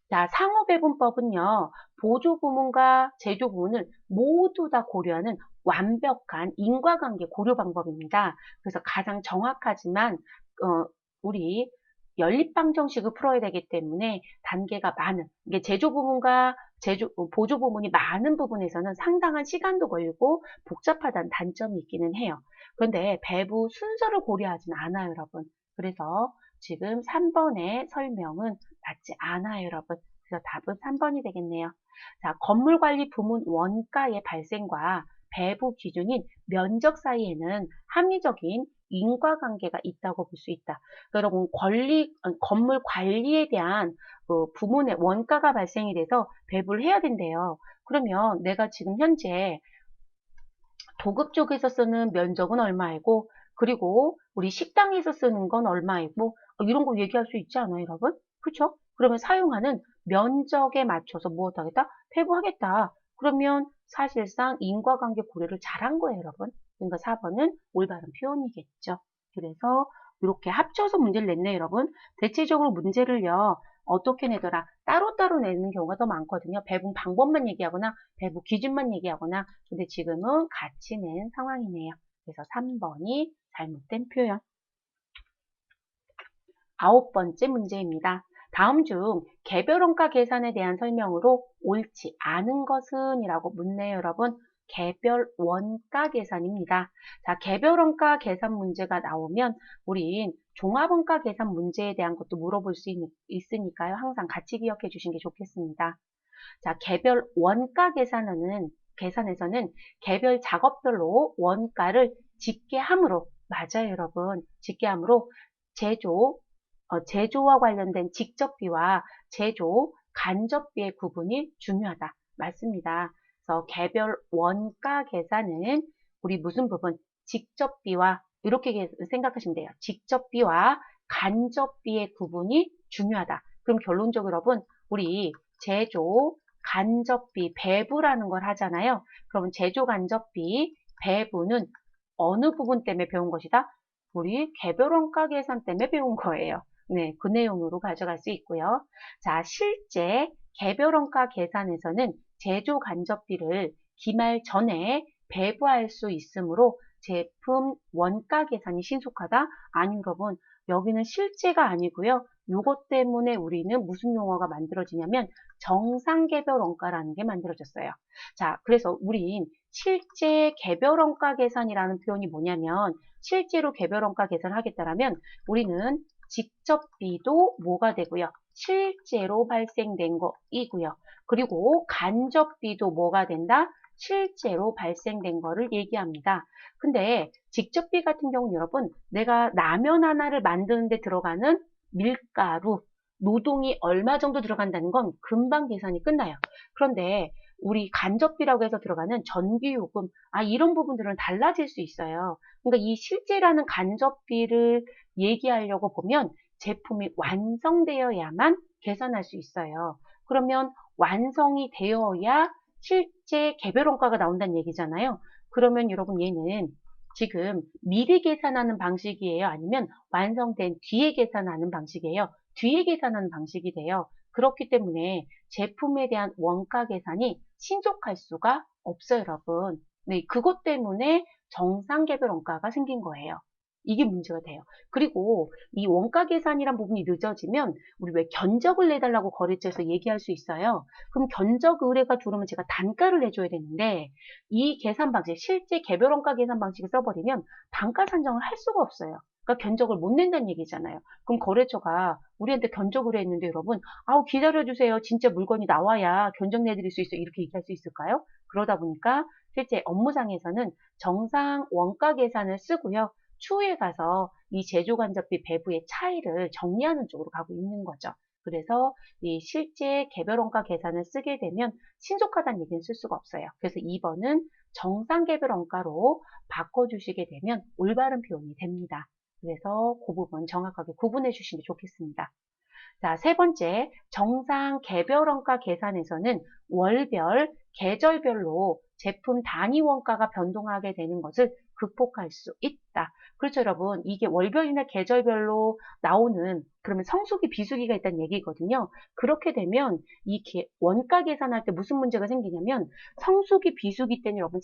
자, 상호배분법은요, 보조 부문과 제조 부문을 모두 다 고려하는 완벽한 인과관계 고려 방법입니다. 그래서 가장 정확하지만, 우리 연립방정식을 풀어야 되기 때문에 단계가 많은, 이게 제조 부문과 보조 부문이 많은 부분에서는 상당한 시간도 걸리고 복잡하다는 단점이 있기는 해요. 그런데 배부 순서를 고려하지는 않아요, 여러분. 그래서 지금 3번의 설명은 맞지 않아요, 여러분. 그래서 답은 3번이 되겠네요. 자, 건물관리 부문 원가의 발생과 배부 기준인 면적 사이에는 합리적인 인과관계가 있다고 볼 수 있다. 여러분, 건물 관리에 대한 부문의 원가가 발생이 돼서 배부를 해야 된대요. 그러면 내가 지금 현재 도급 쪽에서 쓰는 면적은 얼마이고, 그리고 우리 식당에서 쓰는 건 얼마이고, 이런 거 얘기할 수 있지 않아요, 여러분? 그쵸? 그러면 사용하는 면적에 맞춰서 무엇하겠다? 배부하겠다. 그러면 사실상 인과관계 고려를 잘한 거예요, 여러분. 그러니까 4번은 올바른 표현이겠죠. 그래서 이렇게 합쳐서 문제를 냈네요, 여러분. 대체적으로 문제를요, 어떻게 내더라? 따로따로 내는 경우가 더 많거든요. 배분 방법만 얘기하거나 배분 기준만 얘기하거나, 근데 지금은 같이 낸 상황이네요. 그래서 3번이 잘못된 표현. 9번째 문제입니다. 다음 중 개별원가 계산에 대한 설명으로 옳지 않은 것은? 이라고 묻네요, 여러분. 개별원가 계산입니다. 자, 개별원가 계산 문제가 나오면 우린 종합원가 계산 문제에 대한 것도 물어볼 수 있으니까요. 항상 같이 기억해 주신 게 좋겠습니다. 자, 개별 원가 계산에서는 개별 작업별로 원가를 집계함으로, 맞아요, 여러분. 집계함으로 제조와 관련된 직접비와 제조 간접비의 구분이 중요하다. 맞습니다. 그래서 개별 원가 계산은 우리 무슨 부분? 직접비와, 이렇게 생각하시면 돼요. 직접비와 간접비의 구분이 중요하다. 그럼 결론적으로 여러분, 우리 제조 간접비 배부라는 걸 하잖아요. 그러면 제조 간접비 배부는 어느 부분 때문에 배운 것이다? 우리 개별원가 계산 때문에 배운 거예요. 네, 그 내용으로 가져갈 수 있고요. 자, 실제 개별원가 계산에서는 제조 간접비를 기말 전에 배부할 수 있으므로 제품 원가 계산이 신속하다? 아니, 여러분, 여기는 실제가 아니고요. 이것 때문에 우리는 무슨 용어가 만들어지냐면 정상 개별 원가라는 게 만들어졌어요. 자, 그래서 우린 실제 개별 원가 계산이라는 표현이 뭐냐면 실제로 개별 원가 계산을 하겠다라면 우리는 직접비도 뭐가 되고요. 실제로 발생된 거이고요. 그리고 간접비도 뭐가 된다? 실제로 발생된 거를 얘기합니다. 근데 직접비 같은 경우는 여러분, 내가 라면 하나를 만드는데 들어가는 밀가루, 노동이 얼마 정도 들어간다는 건 금방 계산이 끝나요. 그런데 우리 간접비라고 해서 들어가는 전기요금, 이런 부분들은 달라질 수 있어요. 그러니까 이 실제라는 간접비를 얘기하려고 보면 제품이 완성되어야만 계산할 수 있어요. 그러면 완성이 되어야 실제 개별원가가 나온다는 얘기잖아요. 그러면 여러분 얘는 지금 미리 계산하는 방식이에요? 아니면 완성된 뒤에 계산하는 방식이에요? 뒤에 계산하는 방식이 돼요. 그렇기 때문에 제품에 대한 원가 계산이 신속할 수가 없어요, 여러분. 네, 그것 때문에 정상 개별 원가가 생긴 거예요. 이게 문제가 돼요. 그리고 이 원가 계산이란 부분이 늦어지면 우리 왜 견적을 내달라고 거래처에서 얘기할 수 있어요. 그럼 견적 의뢰가 들어오면 제가 단가를 내줘야 되는데 이 계산 방식, 실제 개별 원가 계산 방식을 써버리면 단가 산정을 할 수가 없어요. 그러니까 견적을 못 낸다는 얘기잖아요. 그럼 거래처가 우리한테 견적 의뢰했는데 여러분, 기다려주세요. 진짜 물건이 나와야 견적 내드릴 수 있어요. 이렇게 얘기할 수 있을까요? 그러다 보니까 실제 업무상에서는 정상 원가 계산을 쓰고요. 추후에 가서 이 제조간접비 배부의 차이를 정리하는 쪽으로 가고 있는 거죠. 그래서 이 실제 개별 원가 계산을 쓰게 되면 신속하다는 얘기는 쓸 수가 없어요. 그래서 2번은 정상 개별 원가로 바꿔주시게 되면 올바른 표현이 됩니다. 그래서 그 부분 정확하게 구분해 주시는 게 좋겠습니다. 자, 세 번째, 정상 개별 원가 계산에서는 월별, 계절별로 제품 단위 원가가 변동하게 되는 것을 극복할 수 있다. 그렇죠, 여러분. 이게 월별이나 계절별로 나오는 그러면 성수기, 비수기가 있다는 얘기거든요. 그렇게 되면 이 원가 계산할 때 무슨 문제가 생기냐면 성수기, 비수기 때는 여러분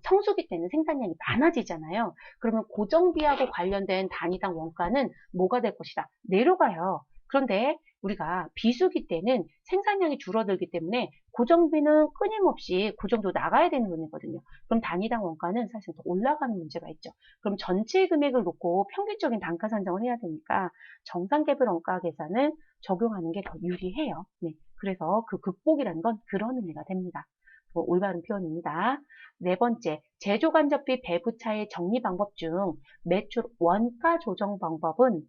성수기 때는 생산량이 많아지잖아요. 그러면 고정비하고 관련된 단위당 원가는 뭐가 될 것이다? 내려가요. 그런데 우리가 비수기 때는 생산량이 줄어들기 때문에 고정비는 끊임없이 그 정도 나가야 되는 돈이거든요. 그럼 단위당 원가는 사실 더 올라가는 문제가 있죠. 그럼 전체 금액을 놓고 평균적인 단가 산정을 해야 되니까 정상개별 원가 계산을 적용하는 게 더 유리해요. 네, 그래서 그 극복이라는 건 그런 의미가 됩니다. 올바른 표현입니다. 네 번째, 제조간접비 배부차의 정리 방법 중 매출 원가 조정 방법은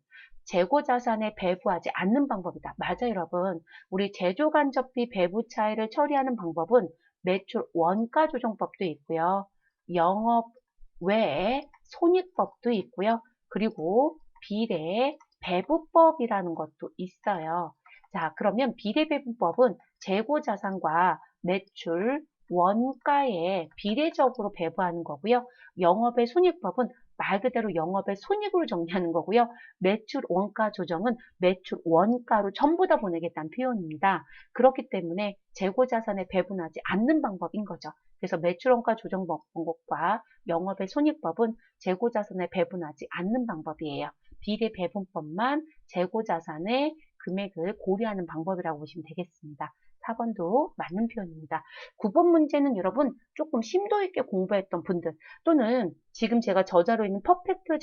재고자산에 배부하지 않는 방법이다. 맞아요, 여러분. 우리 제조간접비 배부 차이를 처리하는 방법은 매출 원가 조정법도 있고요. 영업 외에 손익법도 있고요. 그리고 비례 배부법이라는 것도 있어요. 자, 그러면 비례 배부법은 재고자산과 매출 원가에 비례적으로 배부하는 거고요. 영업의 손익법은 말 그대로 영업의 손익으로 정리하는 거고요. 매출 원가 조정은 매출 원가로 전부 다 보내겠다는 표현입니다. 그렇기 때문에 재고자산에 배분하지 않는 방법인 거죠. 그래서 매출 원가 조정 방법과 영업의 손익법은 재고자산에 배분하지 않는 방법이에요. 비례 배분법만 재고자산의 금액을 고려하는 방법이라고 보시면 되겠습니다. 4번도 맞는 표현입니다. 9번 문제는 여러분 조금 심도 있게 공부했던 분들 또는 지금 제가 저자로 있는 퍼펙트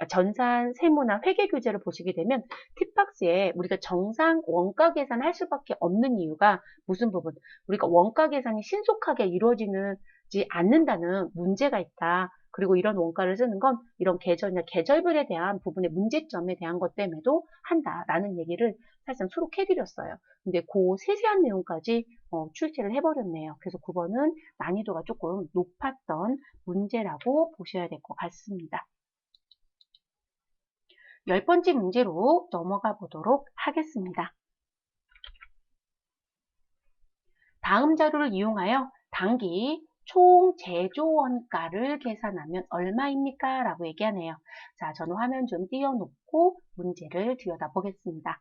전산 세무나 회계 교재를 보시게 되면 팁박스에 우리가 정상 원가 계산할 수밖에 없는 이유가 무슨 부분? 우리가 원가 계산이 신속하게 이루어지지 않는다는 문제가 있다. 그리고 이런 원가를 쓰는 건 이런 계절이나 계절별에 대한 부분의 문제점에 대한 것 때문에도 한다라는 얘기를 사실상 수록해드렸어요. 근데 그 세세한 내용까지 출제를 해버렸네요. 그래서 9번은 난이도가 조금 높았던 문제라고 보셔야 될 것 같습니다. 10번째 문제로 넘어가 보도록 하겠습니다. 다음 자료를 이용하여 당기 총 제조 원가를 계산하면 얼마입니까? 라고 얘기하네요. 자, 저는 화면 좀 띄워놓고 문제를 들여다보겠습니다.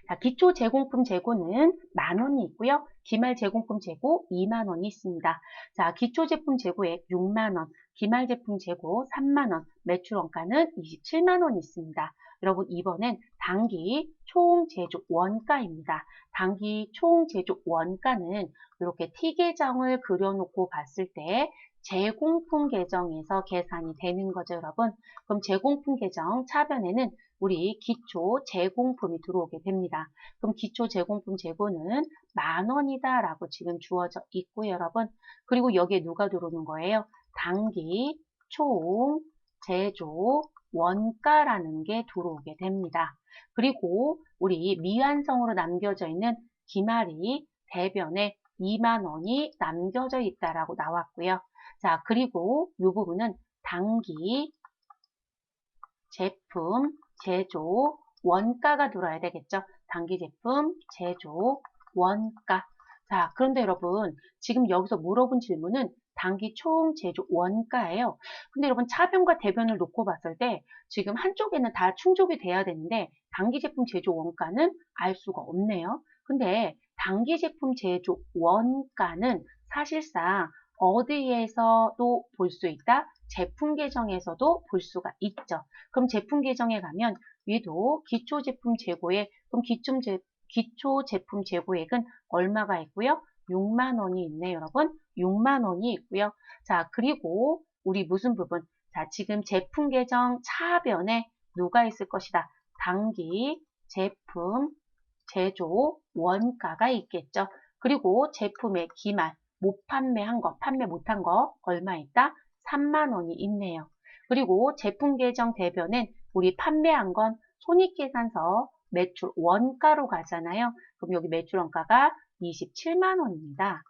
자, 기초 제공품 재고는 10,000원이 있고요. 기말 제공품 재고 20,000원이 있습니다. 자, 기초 제품 재고액 60,000원, 기말 제품 재고 30,000원, 매출 원가는 270,000원이 있습니다. 여러분 이번엔 당기 총 제조 원가입니다. 당기 총 제조 원가는 이렇게 T 계정을 그려놓고 봤을 때 제공품 계정에서 계산이 되는 거죠, 여러분. 그럼 제공품 계정 차변에는 우리 기초 제공품이 들어오게 됩니다. 그럼 기초 제공품 재고는 10,000원이다 라고 지금 주어져 있고요, 여러분. 그리고 여기에 누가 들어오는 거예요? 당기 총 제조 원가라는 게 들어오게 됩니다. 그리고 우리 미완성으로 남겨져 있는 기말이 대변에 2만 원이 남겨져 있다라고 나왔고요. 자, 그리고 이 부분은 당기, 제품, 제조, 원가가 들어야 되겠죠. 당기 제품, 제조, 원가. 자, 그런데 여러분, 지금 여기서 물어본 질문은 당기 총 제조 원가예요. 근데 여러분, 차변과 대변을 놓고 봤을 때 지금 한쪽에는 다 충족이 돼야 되는데 당기 제품 제조 원가는 알 수가 없네요. 근데 당기 제품 제조 원가는 사실상 어디에서도 볼 수 있다? 제품 계정에서도 볼 수가 있죠. 그럼 제품 계정에 가면 얘도 기초 제품 재고액, 그럼 기초 제품 재고액은 얼마가 있고요? 6만 원이 있네요, 여러분. 6만 원이 있고요. 자, 그리고 우리 무슨 부분? 자, 지금 제품 계정 차변에 누가 있을 것이다? 당기, 제품, 제조, 원가가 있겠죠. 그리고 제품의 기말, 못 판매한 거, 판매 못한 거 얼마 있다? 3만 원이 있네요. 그리고 제품 계정 대변엔 우리 판매한 건 손익계산서 매출 원가로 가잖아요. 그럼 여기 매출 원가가 27만 원입니다.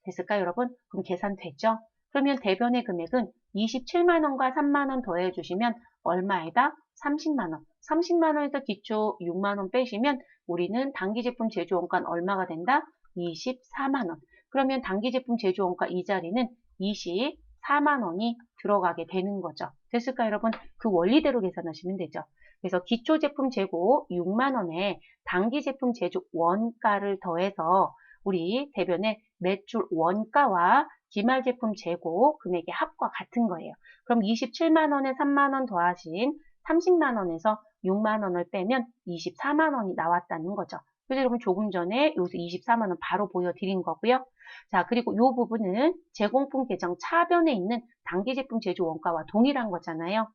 됐을까요, 여러분? 그럼 계산됐죠? 그러면 대변의 금액은 27만 원과 3만 원 더해 주시면 얼마이다? 30만 원. 30만 원에서 기초 6만 원 빼시면 우리는 단기 제품 제조 원가는 얼마가 된다? 24만 원. 그러면 단기 제품 제조 원가 이 자리는 24만 원이 들어가게 되는 거죠. 됐을까요, 여러분? 그 원리대로 계산하시면 되죠. 그래서 기초 제품 재고 6만 원에 단기 제품 제조 원가를 더해서 우리 대변의 매출 원가와 기말 제품 재고 금액의 합과 같은 거예요. 그럼 27만 원에 3만 원 더하신 30만 원에서 6만 원을 빼면 24만 원이 나왔다는 거죠. 그래서 여러분 조금 전에 여기서 24만 원 바로 보여드린 거고요. 자, 그리고 이 부분은 제공품 계정 차변에 있는 단기 제품 제조 원가와 동일한 거잖아요.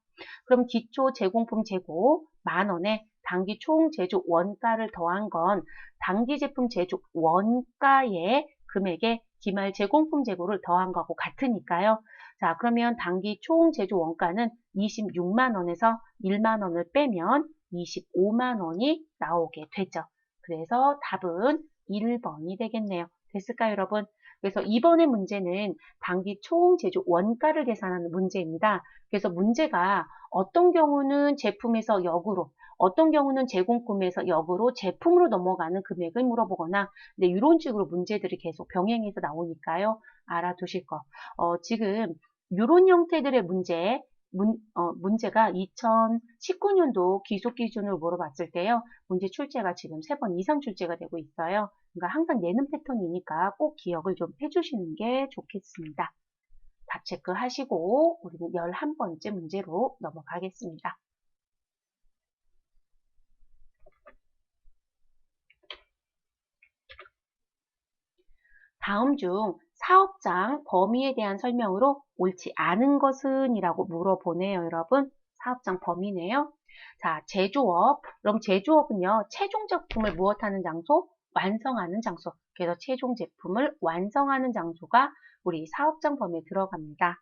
그럼 기초 제공품 재고 만 원에 단기 총 제조 원가를 더한 건 단기 제품 제조 원가의 금액에 기말 제공품 재고를 더한 거하고 같으니까요. 자, 그러면 단기 총 제조 원가는 26만 원에서 1만 원을 빼면 25만 원이 나오게 되죠. 그래서 답은 1번이 되겠네요. 됐을까요, 여러분? 그래서 이번의 문제는 단기 총 제조 원가를 계산하는 문제입니다. 그래서 문제가 어떤 경우는 제품에서 역으로, 어떤 경우는 제공품에서 역으로 제품으로 넘어가는 금액을 물어보거나, 네, 이런 식으로 문제들이 계속 병행해서 나오니까요. 알아두실 거. 지금 이런 형태들의 문제가 2019년도 기속 기준으로 물어봤을 때요. 문제 출제가 지금 3번 이상 출제가 되고 있어요. 그러니까 항상 내는 패턴이니까 꼭 기억을 좀 해주시는 게 좋겠습니다. 답 체크하시고 우리는 11번째 문제로 넘어가겠습니다. 다음 중 사업장 범위에 대한 설명으로 옳지 않은 것은? 이라고 물어보네요, 여러분. 사업장 범위네요. 자, 제조업. 그럼 제조업은요, 최종 제품을 무엇하는 장소? 완성하는 장소. 그래서 최종 제품을 완성하는 장소가 우리 사업장 범위에 들어갑니다.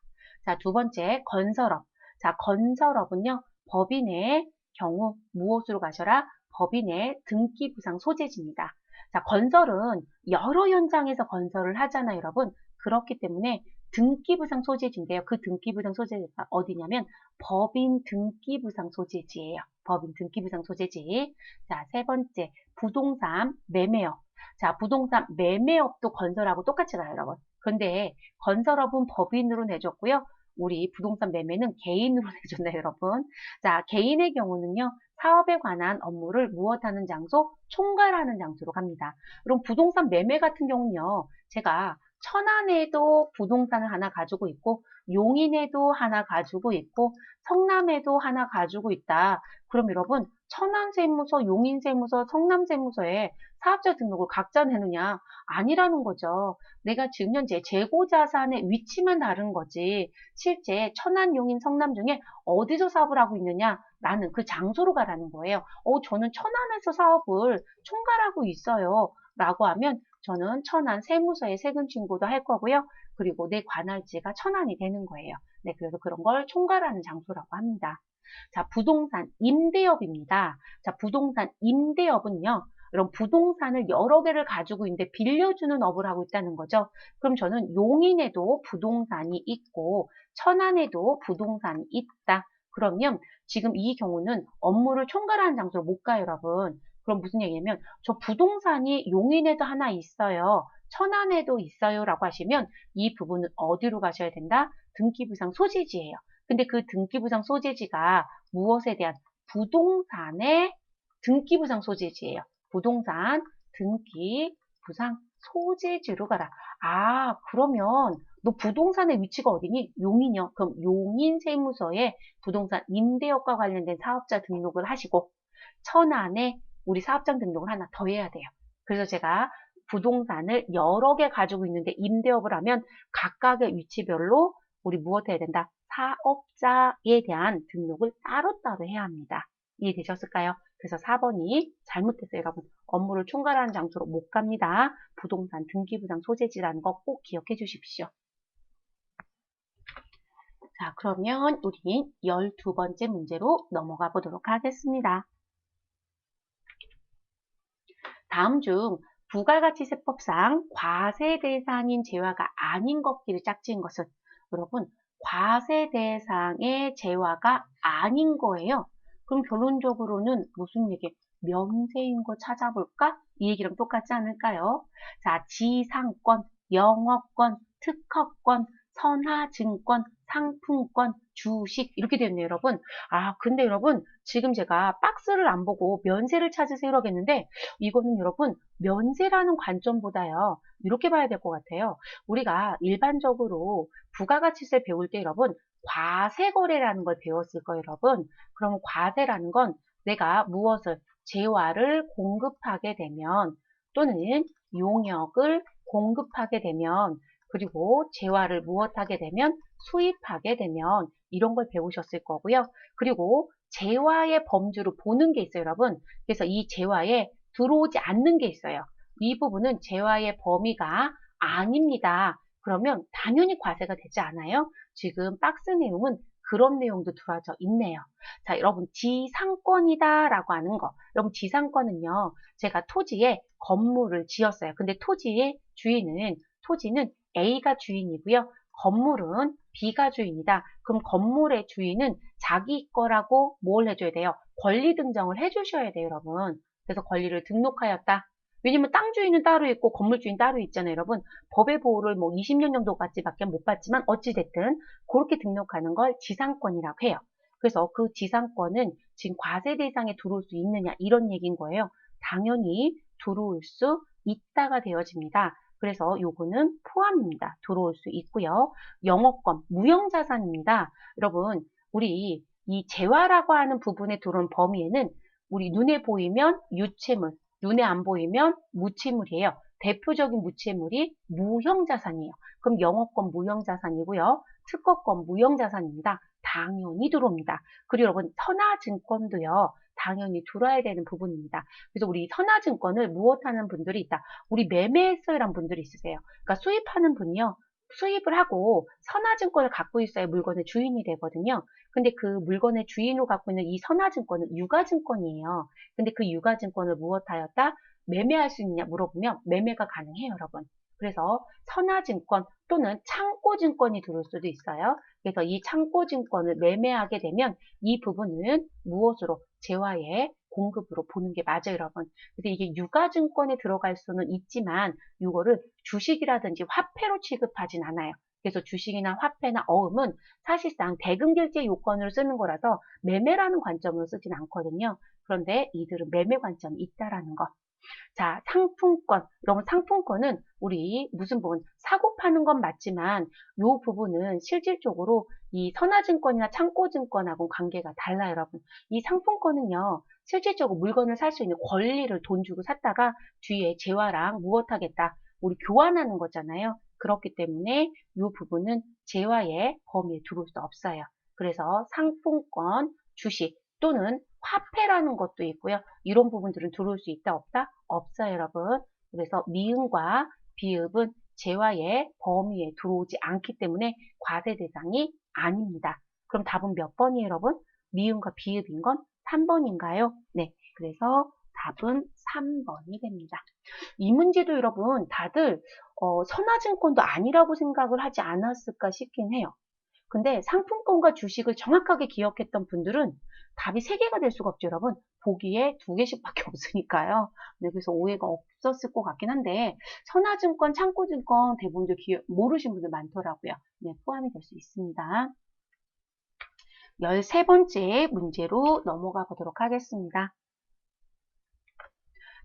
자, 두 번째, 건설업. 자, 건설업은요, 법인의 경우 무엇으로 가셔라? 법인의 등기부상 소재지입니다. 자, 건설은 여러 현장에서 건설을 하잖아요, 여러분. 그렇기 때문에 등기부상 소재지인데요. 그 등기부상 소재지가 어디냐면 법인 등기부상 소재지예요. 법인 등기부상 소재지. 자, 세 번째, 부동산 매매업. 자, 부동산 매매업도 건설하고 똑같이 가요, 여러분. 그런데 건설업은 법인으로 내줬고요. 우리 부동산 매매는 개인으로 내줬네요, 여러분. 자, 개인의 경우는요. 사업에 관한 업무를 무엇하는 장소? 총괄하는 장소로 갑니다. 그럼 부동산 매매 같은 경우는요. 제가 천안에도 부동산을 하나 가지고 있고 용인에도 하나 가지고 있고 성남에도 하나 가지고 있다. 그럼 여러분 천안세무서, 용인세무서, 성남세무서에 사업자 등록을 각자 내느냐? 아니라는 거죠. 내가 지금 현재 재고자산의 위치만 다른 거지 실제 천안, 용인, 성남 중에 어디서 사업을 하고 있느냐? 라는 그 장소로 가라는 거예요. 저는 천안에서 사업을 총괄하고 있어요. 라고 하면 저는 천안 세무서에 세금 신고도 할 거고요. 그리고 내 관할지가 천안이 되는 거예요. 네, 그래서 그런 걸 총괄하는 장소라고 합니다. 자, 부동산 임대업입니다. 자, 부동산 임대업은요. 이런 부동산을 여러 개를 가지고 있는데 빌려주는 업을 하고 있다는 거죠. 그럼 저는 용인에도 부동산이 있고 천안에도 부동산이 있다. 그러면 지금 이 경우는 업무를 총괄하는 장소로 못 가요, 여러분. 그럼 무슨 얘기냐면 저 부동산이 용인에도 하나 있어요. 천안에도 있어요 라고 하시면 이 부분은 어디로 가셔야 된다? 등기부상 소재지예요. 근데 그 등기부상 소재지가 무엇에 대한 부동산의 등기부상 소재지예요. 부동산 등기부상 소재지로 가라. 아, 그러면 너 부동산의 위치가 어디니? 용인이요. 그럼 용인 세무서에 부동산 임대업과 관련된 사업자 등록을 하시고 천안에 우리 사업장 등록을 하나 더 해야 돼요. 그래서 제가 부동산을 여러 개 가지고 있는데 임대업을 하면 각각의 위치별로 우리 무엇 해야 된다? 사업자에 대한 등록을 따로따로 해야 합니다. 이해되셨을까요? 그래서 4번이 잘못했어요, 여러분. 업무를 총괄하는 장소로 못 갑니다. 부동산 등기부상 소재지라는 거 꼭 기억해 주십시오. 자, 그러면 우리 12번째 문제로 넘어가 보도록 하겠습니다. 다음 중 부가가치세법상 과세 대상인 재화가 아닌 것끼리 짝지은 것은 여러분 과세 대상의 재화가 아닌 거예요. 그럼 결론적으로는 무슨 얘기? 면세인 거 찾아볼까? 이 얘기랑 똑같지 않을까요? 자, 지상권, 영업권, 특허권, 선화증권, 상품권, 주식 이렇게 되어 있네요, 여러분. 아, 근데 여러분 지금 제가 박스를 안 보고 면세를 찾으세요 이러겠는데 이거는 여러분 면세라는 관점보다요. 이렇게 봐야 될 것 같아요. 우리가 일반적으로 부가가치세 배울 때 여러분 과세거래라는 걸 배웠을 거예요, 여러분. 그럼 과세라는 건 내가 무엇을 재화를 공급하게 되면 또는 용역을 공급하게 되면 그리고 재화를 무엇하게 되면 수입하게 되면 이런 걸 배우셨을 거고요. 그리고 재화의 범주로 보는 게 있어요, 여러분. 그래서 이 재화에 들어오지 않는 게 있어요. 이 부분은 재화의 범위가 아닙니다. 그러면 당연히 과세가 되지 않아요? 지금 박스 내용은 그런 내용도 들어져 있네요. 자, 여러분 지상권이다 라고 하는 거. 여러분 지상권은요. 제가 토지에 건물을 지었어요. 근데 토지의 토지는 A가 주인이고요. 건물은 B가 주인이다. 그럼 건물의 주인은 자기 거라고 뭘 해줘야 돼요? 권리 등정을 해주셔야 돼요, 여러분. 그래서 권리를 등록하였다. 왜냐면 땅 주인은 따로 있고 건물 주인 따로 있잖아요, 여러분. 법의 보호를 뭐 20년 정도까지밖에 못 받지만 어찌됐든 그렇게 등록하는 걸 지상권이라고 해요. 그래서 그 지상권은 지금 과세 대상에 들어올 수 있느냐 이런 얘기인 거예요. 당연히 들어올 수 있다가 되어집니다. 그래서 요거는 포함입니다. 들어올 수 있고요. 영업권, 무형자산입니다. 여러분, 우리 이 재화라고 하는 부분에 들어온 범위에는 우리 눈에 보이면 유채물, 눈에 안 보이면 무채물이에요. 대표적인 무채물이 무형자산이에요. 그럼 영업권 무형자산이고요. 특허권 무형자산입니다. 당연히 들어옵니다. 그리고 여러분 선화증권도요. 당연히 들어야 되는 부분입니다. 그래서 우리 선화증권을 무엇하는 분들이 있다. 우리 매매했어요 라는 분들이 있으세요. 그러니까 수입하는 분이요. 수입을 하고 선화증권을 갖고 있어야 물건의 주인이 되거든요. 근데 그 물건의 주인으로 갖고 있는 이 선화증권은 유가증권이에요. 근데 그 유가증권을 무엇하였다? 매매할 수 있느냐 물어보면 매매가 가능해요, 여러분. 그래서 선화증권 또는 창고증권이 들어올 수도 있어요. 그래서 이 창고증권을 매매하게 되면 이 부분은 무엇으로? 재화의 공급으로 보는 게 맞아요, 여러분. 근데 이게 유가증권에 들어갈 수는 있지만 이거를 주식이라든지 화폐로 취급하진 않아요. 그래서 주식이나 화폐나 어음은 사실상 대금결제 요건으로 쓰는 거라서 매매라는 관점으로 쓰진 않거든요. 그런데 이들은 매매 관점이 있다라는 거. 자, 상품권. 여러분, 상품권은 우리 무슨 부분, 사고 파는 건 맞지만 이 부분은 실질적으로 이 선화증권이나 창고증권하고 관계가 달라요, 여러분. 이 상품권은요, 실질적으로 물건을 살 수 있는 권리를 돈 주고 샀다가 뒤에 재화랑 무엇하겠다. 우리 교환하는 거잖아요. 그렇기 때문에 이 부분은 재화의 범위에 들어올 수 없어요. 그래서 상품권, 주식 또는 화폐라는 것도 있고요. 이런 부분들은 들어올 수 있다, 없다? 없어요, 여러분. 그래서 미음과 비읍은 재화의 범위에 들어오지 않기 때문에 과세 대상이 아닙니다. 그럼 답은 몇 번이에요, 여러분? 미음과 비읍인 건 3번인가요? 네, 그래서 답은 3번이 됩니다. 이 문제도 여러분 다들 선화증권도 아니라고 생각을 하지 않았을까 싶긴 해요. 근데 상품권과 주식을 정확하게 기억했던 분들은 답이 3개가 될 수가 없죠, 여러분. 보기에 2개씩밖에 없으니까요. 네, 그래서 오해가 없었을 것 같긴 한데 선화증권, 창고증권 대부분들 모르신 분들 많더라고요. 네, 포함이 될 수 있습니다. 13번째 문제로 넘어가 보도록 하겠습니다.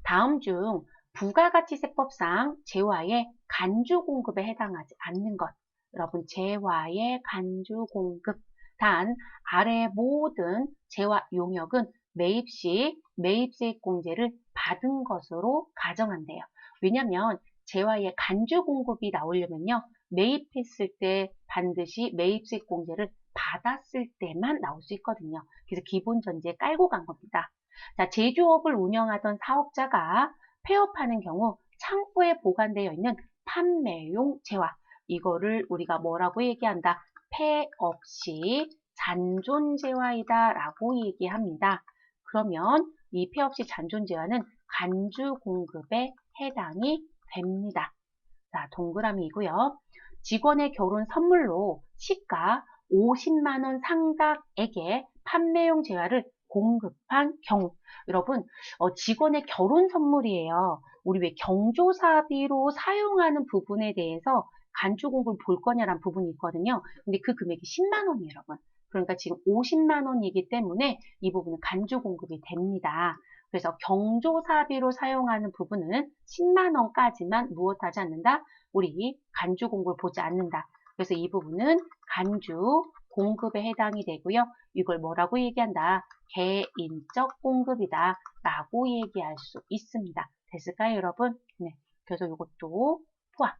다음 중 부가가치세법상 재화의 간주 공급에 해당하지 않는 것. 여러분, 재화의 간주 공급. 단, 아래 모든 재화 용역은 매입 시 매입세액공제를 받은 것으로 가정한대요. 왜냐하면 재화의 간주 공급이 나오려면요. 매입했을 때 반드시 매입세액공제를 받았을 때만 나올 수 있거든요. 그래서 기본 전제 깔고 간 겁니다. 자, 제조업을 운영하던 사업자가 폐업하는 경우 창고에 보관되어 있는 판매용 재화, 이거를 우리가 뭐라고 얘기한다? 폐업 시 잔존재화이다 라고 얘기합니다. 그러면 이 폐업 시 잔존재화는 간주 공급에 해당이 됩니다. 자, 동그라미이고요. 직원의 결혼 선물로 시가 50만 원 상당액의 판매용 재화를 공급한 경우, 여러분, 직원의 결혼 선물이에요. 우리 왜 경조사비로 사용하는 부분에 대해서 간주 공급을 볼 거냐라는 부분이 있거든요. 근데 그 금액이 10만 원이에요, 여러분. 그러니까 지금 50만 원이기 때문에 이 부분은 간주 공급이 됩니다. 그래서 경조사비로 사용하는 부분은 10만 원까지만 무엇하지 않는다? 우리 간주 공급을 보지 않는다. 그래서 이 부분은 간주 공급에 해당이 되고요. 이걸 뭐라고 얘기한다? 개인적 공급이다 라고 얘기할 수 있습니다. 됐을까요, 여러분? 네. 그래서 이것도 포함.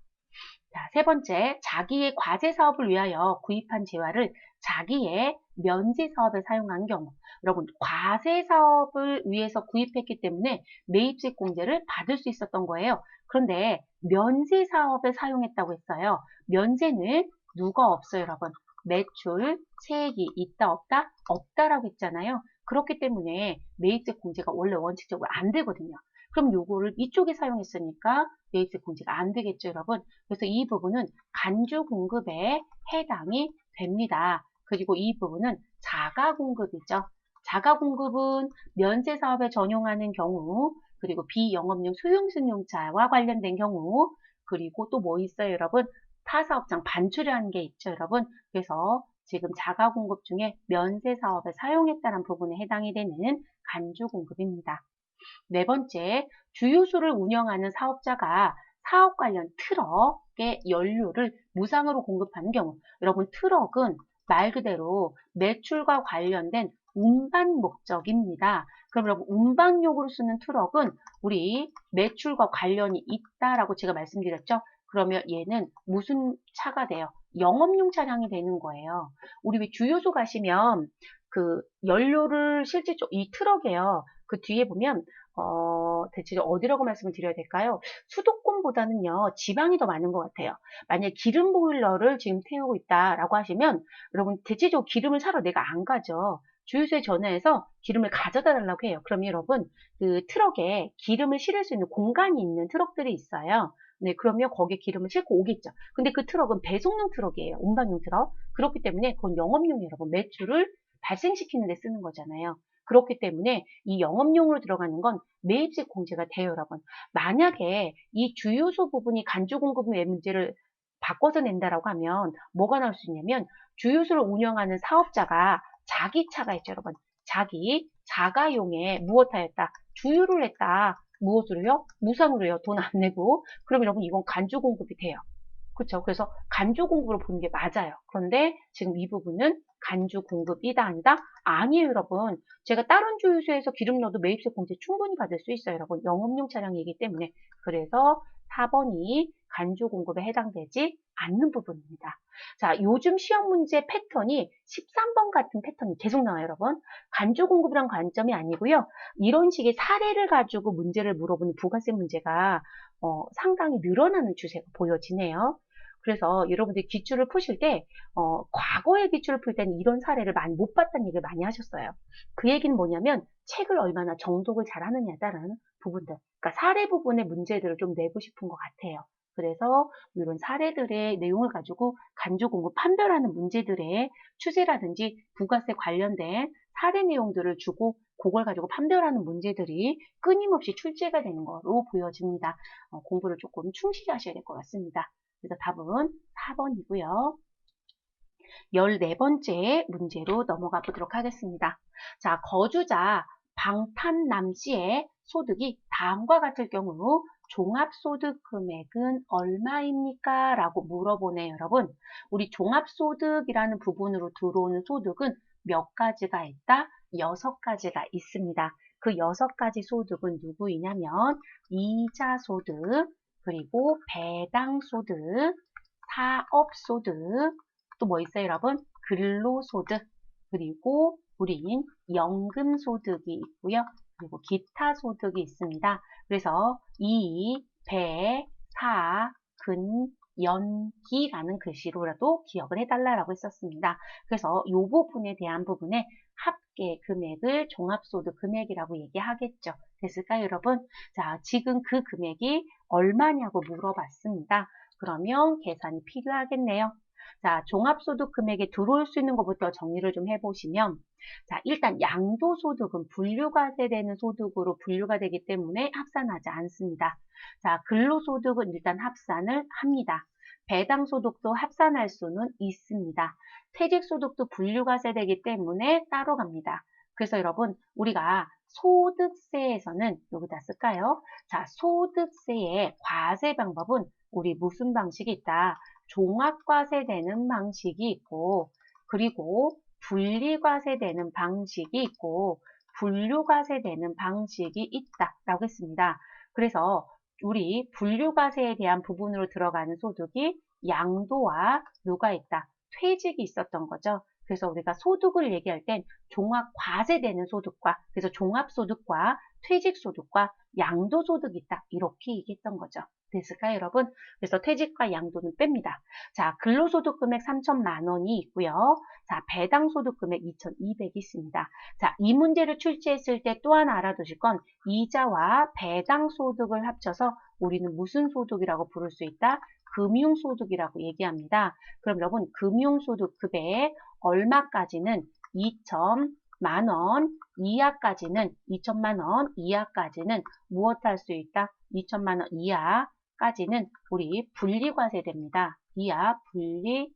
자, 세 번째, 자기의 과제 사업을 위하여 구입한 재화를 자기의 면제 사업에 사용한 경우. 여러분, 과제 사업을 위해서 구입했기 때문에 매입세 공제를 받을 수 있었던 거예요. 그런데 면제 사업에 사용했다고 했어요. 면제는 누가 없어요, 여러분? 매출, 세액이 있다, 없다? 없다라고 했잖아요. 그렇기 때문에 매입세 공제가 원래 원칙적으로 안 되거든요. 그럼 요거를 이쪽에 사용했으니까 매입세 공제가 안 되겠죠, 여러분? 그래서 이 부분은 간주 공급에 해당이 됩니다. 그리고 이 부분은 자가 공급이죠. 자가 공급은 면세 사업에 전용하는 경우, 그리고 비영업용 소형승용차와 관련된 경우, 그리고 또 뭐 있어요, 여러분? 타사업장 반출이라는 게 있죠, 여러분. 그래서 지금 자가 공급 중에 면세 사업에 사용했다는 부분에 해당이 되는 간주 공급입니다. 네 번째, 주유소를 운영하는 사업자가 사업 관련 트럭의 연료를 무상으로 공급하는 경우, 여러분 트럭은 말 그대로 매출과 관련된 운반 목적입니다. 그럼 여러분 운반용으로 쓰는 트럭은 우리 매출과 관련이 있다라고 제가 말씀드렸죠. 그러면 얘는 무슨 차가 돼요? 영업용 차량이 되는 거예요. 우리 왜 주유소 가시면 그 연료를 실제 이 트럭에요. 그 뒤에 보면 대체 어디라고 말씀을 드려야 될까요? 수도권보다는요, 지방이 더 많은 것 같아요. 만약에 기름 보일러를 지금 태우고 있다라고 하시면, 여러분, 대체적으로 기름을 사러 내가 안 가죠. 주유소에 전화해서 기름을 가져다 달라고 해요. 그럼 여러분, 그 트럭에 기름을 실을 수 있는 공간이 있는 트럭들이 있어요. 네, 그러면 거기에 기름을 싣고 오겠죠. 근데 그 트럭은 배송용 트럭이에요. 운반용 트럭. 그렇기 때문에 그건 영업용이에요, 여러분. 매출을 발생시키는 데 쓰는 거잖아요. 그렇기 때문에 이 영업용으로 들어가는 건 매입세 공제가 돼요, 여러분. 만약에 이 주유소 부분이 간주 공급의 문제를 바꿔서 낸다라고 하면 뭐가 나올 수 있냐면 주유소를 운영하는 사업자가 자기 차가 있죠, 여러분. 자기 자가용에 무엇하였다? 주유를 했다. 무엇으로요? 무상으로요. 돈 안 내고. 그럼 여러분 이건 간주 공급이 돼요. 그렇죠. 그래서 간주 공급으로 보는 게 맞아요. 그런데 지금 이 부분은 간주 공급이다 아니다? 아니에요, 여러분. 제가 다른 주유소에서 기름 넣어도 매입세 공제 충분히 받을 수 있어요, 여러분. 영업용 차량이기 때문에. 그래서 4번이 간주 공급에 해당되지 않는 부분입니다. 자, 요즘 시험 문제 패턴이 13번 같은 패턴이 계속 나와요, 여러분. 간주 공급이란 관점이 아니고요. 이런 식의 사례를 가지고 문제를 물어보는 부가세 문제가 상당히 늘어나는 추세가 보여지네요. 그래서 여러분들이 기출을 푸실 때 과거의 기출을 풀 때는 이런 사례를 많이 못 봤다는 얘기를 많이 하셨어요. 그 얘기는 뭐냐면 책을 얼마나 정독을 잘 하느냐에 따른 부분들, 그러니까 사례 부분의 문제들을 좀 내고 싶은 것 같아요. 그래서 이런 사례들의 내용을 가지고 간주 공부 판별하는 문제들의 추세라든지 부가세 관련된 사례 내용들을 주고 그걸 가지고 판별하는 문제들이 끊임없이 출제가 되는 거로 보여집니다. 공부를 조금 충실히 하셔야 될 것 같습니다. 그래서 답은 4번이고요. 14번째 문제로 넘어가 보도록 하겠습니다. 자, 거주자 방탄남 씨의 소득이 다음과 같을 경우 종합소득 금액은 얼마입니까? 라고 물어보네요, 여러분. 우리 종합소득이라는 부분으로 들어오는 소득은 몇 가지가 있다? 6가지가 있습니다. 그 6가지 소득은 누구이냐면 이자소득, 그리고 배당소득, 사업소득, 또 뭐 있어요, 여러분? 근로소득, 그리고 우린 연금소득이 있고요. 그리고 기타 소득이 있습니다. 그래서 이, 배, 사, 근, 연, 기라는 글씨로라도 기억을 해달라고 했었습니다. 그래서 이 부분에 대한 부분에 합계 금액을 종합소득 금액이라고 얘기하겠죠. 됐을까요, 여러분? 자, 지금 그 금액이 얼마냐고 물어봤습니다. 그러면 계산이 필요하겠네요. 자, 종합소득 금액에 들어올 수 있는 것부터 정리를 좀 해보시면, 자, 일단 양도소득은 분류과세되는 소득으로 분류가 되기 때문에 합산하지 않습니다. 자, 근로소득은 일단 합산을 합니다. 배당소득도 합산할 수는 있습니다. 퇴직소득도 분류과세되기 때문에 따로 갑니다. 그래서 여러분, 우리가 소득세에서는 여기다 쓸까요? 자, 소득세의 과세 방법은 우리 무슨 방식이 있다? 종합과세되는 방식이 있고, 그리고 분리과세되는 방식이 있고, 분류과세되는 방식이 있다라고 했습니다. 그래서 우리 분류과세에 대한 부분으로 들어가는 소득이 양도와 누가 있다? 퇴직이 있었던 거죠. 그래서 우리가 소득을 얘기할 땐 종합과세되는 소득과, 그래서 종합소득과 퇴직소득과 양도소득이 있다. 이렇게 얘기했던 거죠. 됐을까요, 여러분? 그래서 퇴직과 양도는 뺍니다. 자, 근로소득 금액 3천만 원이 있고요. 자, 배당소득 금액 2,200이 있습니다. 자, 이 문제를 출제했을 때 또 하나 알아두실 건 이자와 배당소득을 합쳐서 우리는 무슨 소득이라고 부를 수 있다? 금융소득이라고 얘기합니다. 그럼 여러분, 금융소득 금액 얼마까지는 2천만 원 이하까지는 2천만 원 이하까지는 무엇 할 수 있다? 2천만 원 이하까지는 우리 분리과세됩니다. 이하 분리과세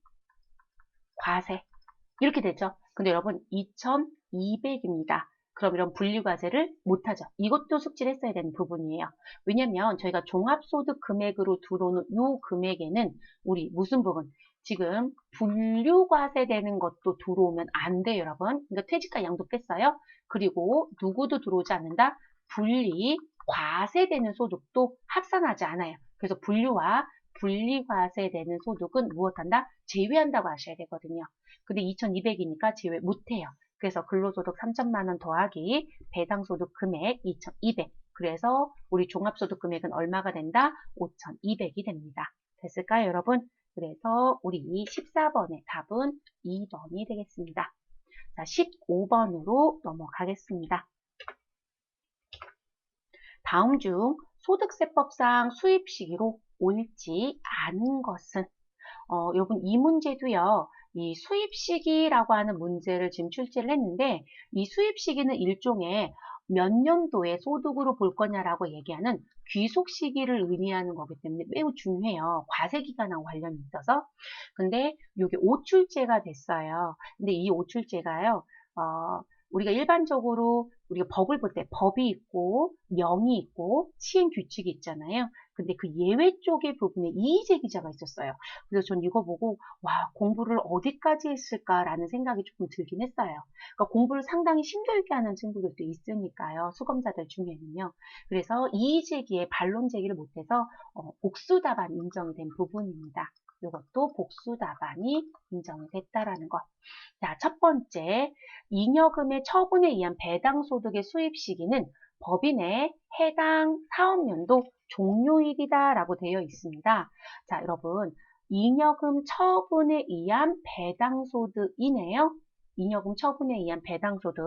이렇게 되죠. 근데 여러분 2,200입니다. 그럼 이런 분리과세를 못하죠. 이것도 숙지를 했어야 되는 부분이에요. 왜냐면 저희가 종합소득 금액으로 들어오는 이 금액에는 우리 무슨 부분? 지금 분류과세 되는 것도 들어오면 안 돼요, 여러분. 그러니까 퇴직과 양도 뺐어요. 그리고 누구도 들어오지 않는다? 분리과세되는 소득도 합산하지 않아요. 그래서 분류와 분리과세되는 소득은 무엇한다? 제외한다고 하셔야 되거든요. 근데 2,200이니까 제외 못해요. 그래서 근로소득 3천만 원 더하기 배당소득 금액 2,200. 그래서 우리 종합소득 금액은 얼마가 된다? 5,200이 됩니다. 됐을까요, 여러분? 그래서 우리 14번의 답은 2번이 되겠습니다. 자, 15번으로 넘어가겠습니다. 다음 중 소득세법상 수입 시기로 옳지 않은 것은 여러분 이 문제도요. 이 수입 시기라고 하는 문제를 지금 출제를 했는데 이 수입 시기는 일종의 몇 년도에 소득으로 볼 거냐라고 얘기하는 귀속 시기를 의미하는 거기 때문에 매우 중요해요. 과세 기간하고 관련이 있어서. 근데 이게 오출제가 됐어요. 근데 이 오출제가요. 우리가 일반적으로 우리가 법을 볼 때 법이 있고 명이 있고 시행 규칙이 있잖아요. 근데 그 예외 쪽의 부분에 이의제 기자가 있었어요. 그래서 전 이거 보고 와 공부를 어디까지 했을까라는 생각이 조금 들긴 했어요. 그러니까 공부를 상당히 힘들게 하는 친구들도 있으니까요. 수검자들 중에는요. 그래서 이의제기에 반론 제기를 못해서 복수 답안 인정이 된 부분입니다. 이것도 복수 답안이 인정이 됐다라는 것. 자, 첫 번째, 잉여금의 처분에 의한 배당소득의 수입 시기는 법인의 해당 사업연도 종료일이다라고 되어 있습니다. 자, 여러분, 잉여금 처분에 의한 배당소득이네요. 잉여금 처분에 의한 배당소득.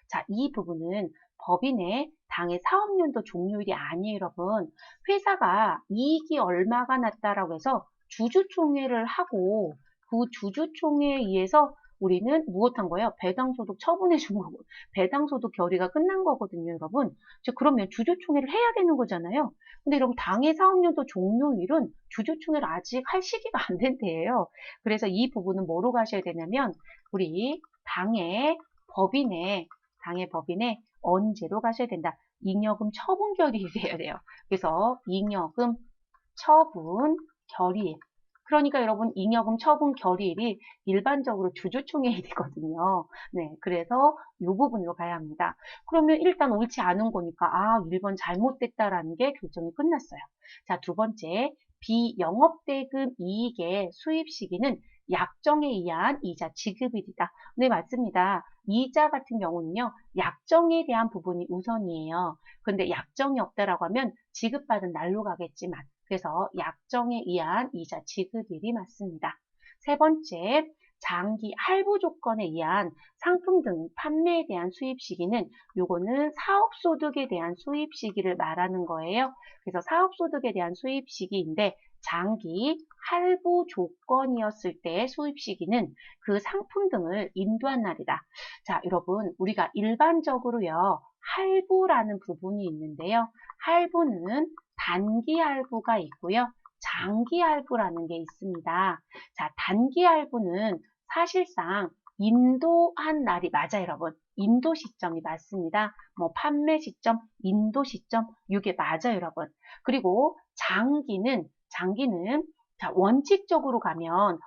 자, 이 부분은 법인의 당해 사업연도 종료일이 아니에요, 여러분. 회사가 이익이 얼마가 났다라고 해서 주주총회를 하고 그 주주총회에 의해서 우리는 무엇한 거예요? 배당소득 처분해 준 거고 배당소득 결의가 끝난 거거든요, 여러분. 그러면 주주총회를 해야 되는 거잖아요. 근데 여러분 당해 사업연도 종료일은 주주총회를 아직 할 시기가 안 된 때예요. 그래서 이 부분은 뭐로 가셔야 되냐면 우리 당해 법인에 언제로 가셔야 된다. 잉여금 처분 결의일이 돼야 돼요. 그래서 잉여금 처분 결의일. 그러니까 여러분 잉여금 처분 결의일이 일반적으로 주주총회일이거든요. 네, 그래서 이 부분으로 가야 합니다. 그러면 일단 옳지 않은 거니까 1번 잘못됐다라는 게 결정이 끝났어요. 자, 두 번째, 비영업대금 이익의 수입 시기는 약정에 의한 이자 지급일이다. 네, 맞습니다. 이자 같은 경우는요, 약정에 대한 부분이 우선이에요. 근데 약정이 없다라고 하면 지급받은 날로 가겠지만, 그래서 약정에 의한 이자 지급일이 맞습니다. 세 번째, 장기 할부 조건에 의한 상품 등 판매에 대한 수입 시기는 요거는 사업소득에 대한 수입 시기를 말하는 거예요. 그래서 사업소득에 대한 수입 시기인데 장기 할부 조건이었을 때의 수입 시기는 그 상품 등을 인도한 날이다. 자, 여러분 우리가 일반적으로요. 할부라는 부분이 있는데요. 할부는 단기 할부가 있고요. 장기 할부라는 게 있습니다. 자, 단기 할부는 사실상 인도한 날이 맞아요, 여러분. 인도 시점이 맞습니다. 뭐 판매 시점, 인도 시점, 이게 맞아요, 여러분. 그리고 장기는 자, 원칙으로 가면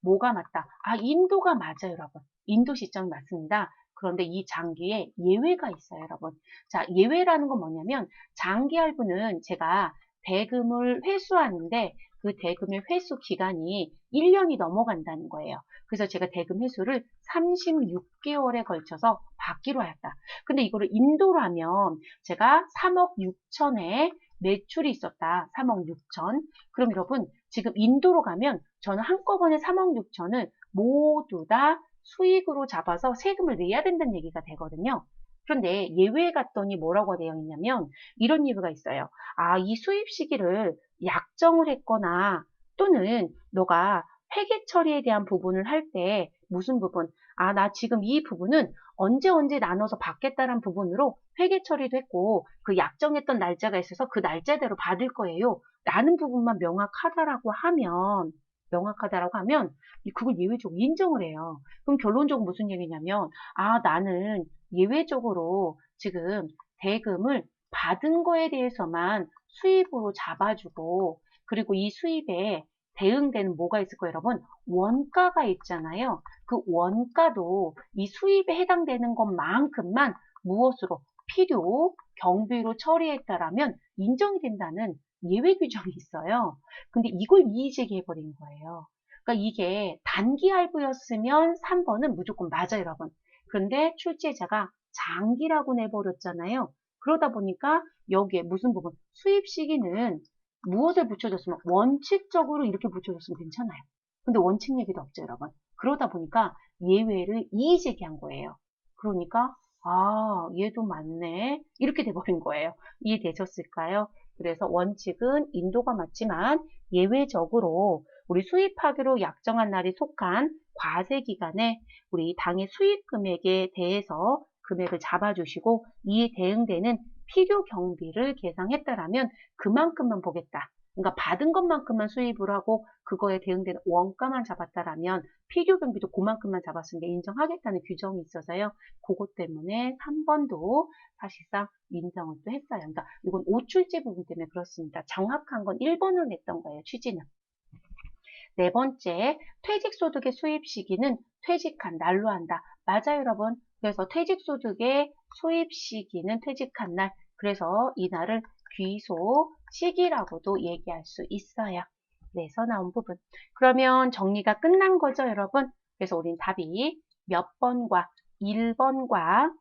뭐가 맞다? 인도가 맞아요, 여러분. 인도 시점이 맞습니다. 그런데 이 장기에 예외가 있어요, 여러분. 자, 예외라는 건 뭐냐면 장기 할부는 제가 대금을 회수하는데 그 대금의 회수 기간이 1년이 넘어간다는 거예요. 그래서 제가 대금 회수를 36개월에 걸쳐서 받기로 하였다. 근데 이거를 인도로 하면 제가 3억 6천에 매출이 있었다. 3억 6천. 그럼 여러분 지금 인도로 가면 저는 한꺼번에 3억 6천을 모두 다 수익으로 잡아서 세금을 내야 된다는 얘기가 되거든요. 그런데 예외에 갔더니 뭐라고 되어 있냐면 이런 예외가 있어요. 이 수입 시기를 약정을 했거나 또는 너가 회계 처리에 대한 부분을 할 때 무슨 부분? 나 지금 이 부분은 언제 나눠서 받겠다는 부분으로 회계 처리도 했고 그 약정했던 날짜가 있어서 그 날짜대로 받을 거예요. 라는 부분만 명확하다라고 하면 그걸 예외적으로 인정을 해요. 그럼 결론적으로 무슨 얘기냐면 나는 예외적으로 지금 대금을 받은 거에 대해서만 수입으로 잡아주고 그리고 이 수입에 대응되는 뭐가 있을 거예요, 여러분? 원가가 있잖아요. 그 원가도 이 수입에 해당되는 것만큼만 무엇으로? 필요, 경비로 처리했다라면 인정이 된다는 예외 규정이 있어요. 근데 이걸 이의제기해버린 거예요. 그러니까 이게 단기 할부였으면 3번은 무조건 맞아요, 여러분. 그런데 출제자가 장기라고 내버렸잖아요. 그러다 보니까 여기에 무슨 부분? 수입 시기는 무엇을 붙여줬으면 원칙적으로 이렇게 붙여줬으면 괜찮아요. 근데 원칙 얘기도 없죠, 여러분. 그러다 보니까 예외를 이의제기한 거예요. 그러니까 얘도 맞네. 이렇게 돼버린 거예요. 이해되셨을까요? 그래서 원칙은 인도가 맞지만 예외적으로 우리 수입하기로 약정한 날이 속한 과세 기간에 우리 당의 수입 금액에 대해서 금액을 잡아주시고 이에 대응되는 필요 경비를 계상했다라면 그만큼만 보겠다. 그러니까 받은 것만큼만 수입을 하고 그거에 대응되는 원가만 잡았다라면 필요 경비도 그만큼만 잡았으니까 인정하겠다는 규정이 있어서요. 그것 때문에 3번도 사실상 인정을 또 했어요. 그러니까 이건 오출제 부분 때문에 그렇습니다. 정확한 건 1번을 냈던 거예요. 취지는. 네 번째, 퇴직소득의 수입 시기는 퇴직한 날로 한다. 맞아요, 여러분. 그래서 퇴직소득의 수입 시기는 퇴직한 날. 그래서 이 날을 귀소 시기라고도 얘기할 수 있어요. 그래서 나온 부분. 그러면 정리가 끝난 거죠, 여러분? 그래서 우린 답이 몇 번과 1번과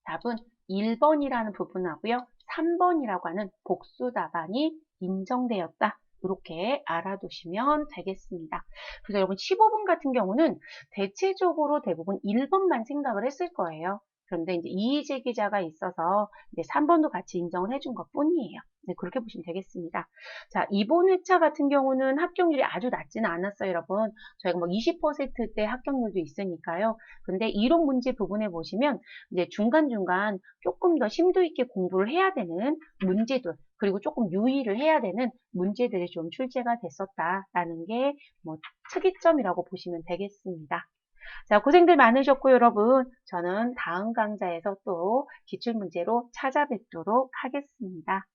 답은 1번이라는 부분하고요. 3번이라고 하는 복수 답안이 인정되었다. 이렇게 알아두시면 되겠습니다. 그래서 여러분 15번 같은 경우는 대체적으로 대부분 1번만 생각을 했을 거예요. 그런데 이제 이의제기자가 있어서 이제 3번도 같이 인정을 해준 것 뿐이에요. 네, 그렇게 보시면 되겠습니다. 자, 이번 회차 같은 경우는 합격률이 아주 낮지는 않았어요, 여러분. 저희가 뭐 20%대 합격률도 있으니까요. 근데 이론 문제 부분에 보시면 이제 중간중간 조금 더 심도 있게 공부를 해야 되는 문제들, 그리고 조금 유의를 해야 되는 문제들이 좀 출제가 됐었다라는 게 뭐 특이점이라고 보시면 되겠습니다. 자, 고생들 많으셨고 여러분, 저는 다음 강좌에서 또 기출문제로 찾아뵙도록 하겠습니다.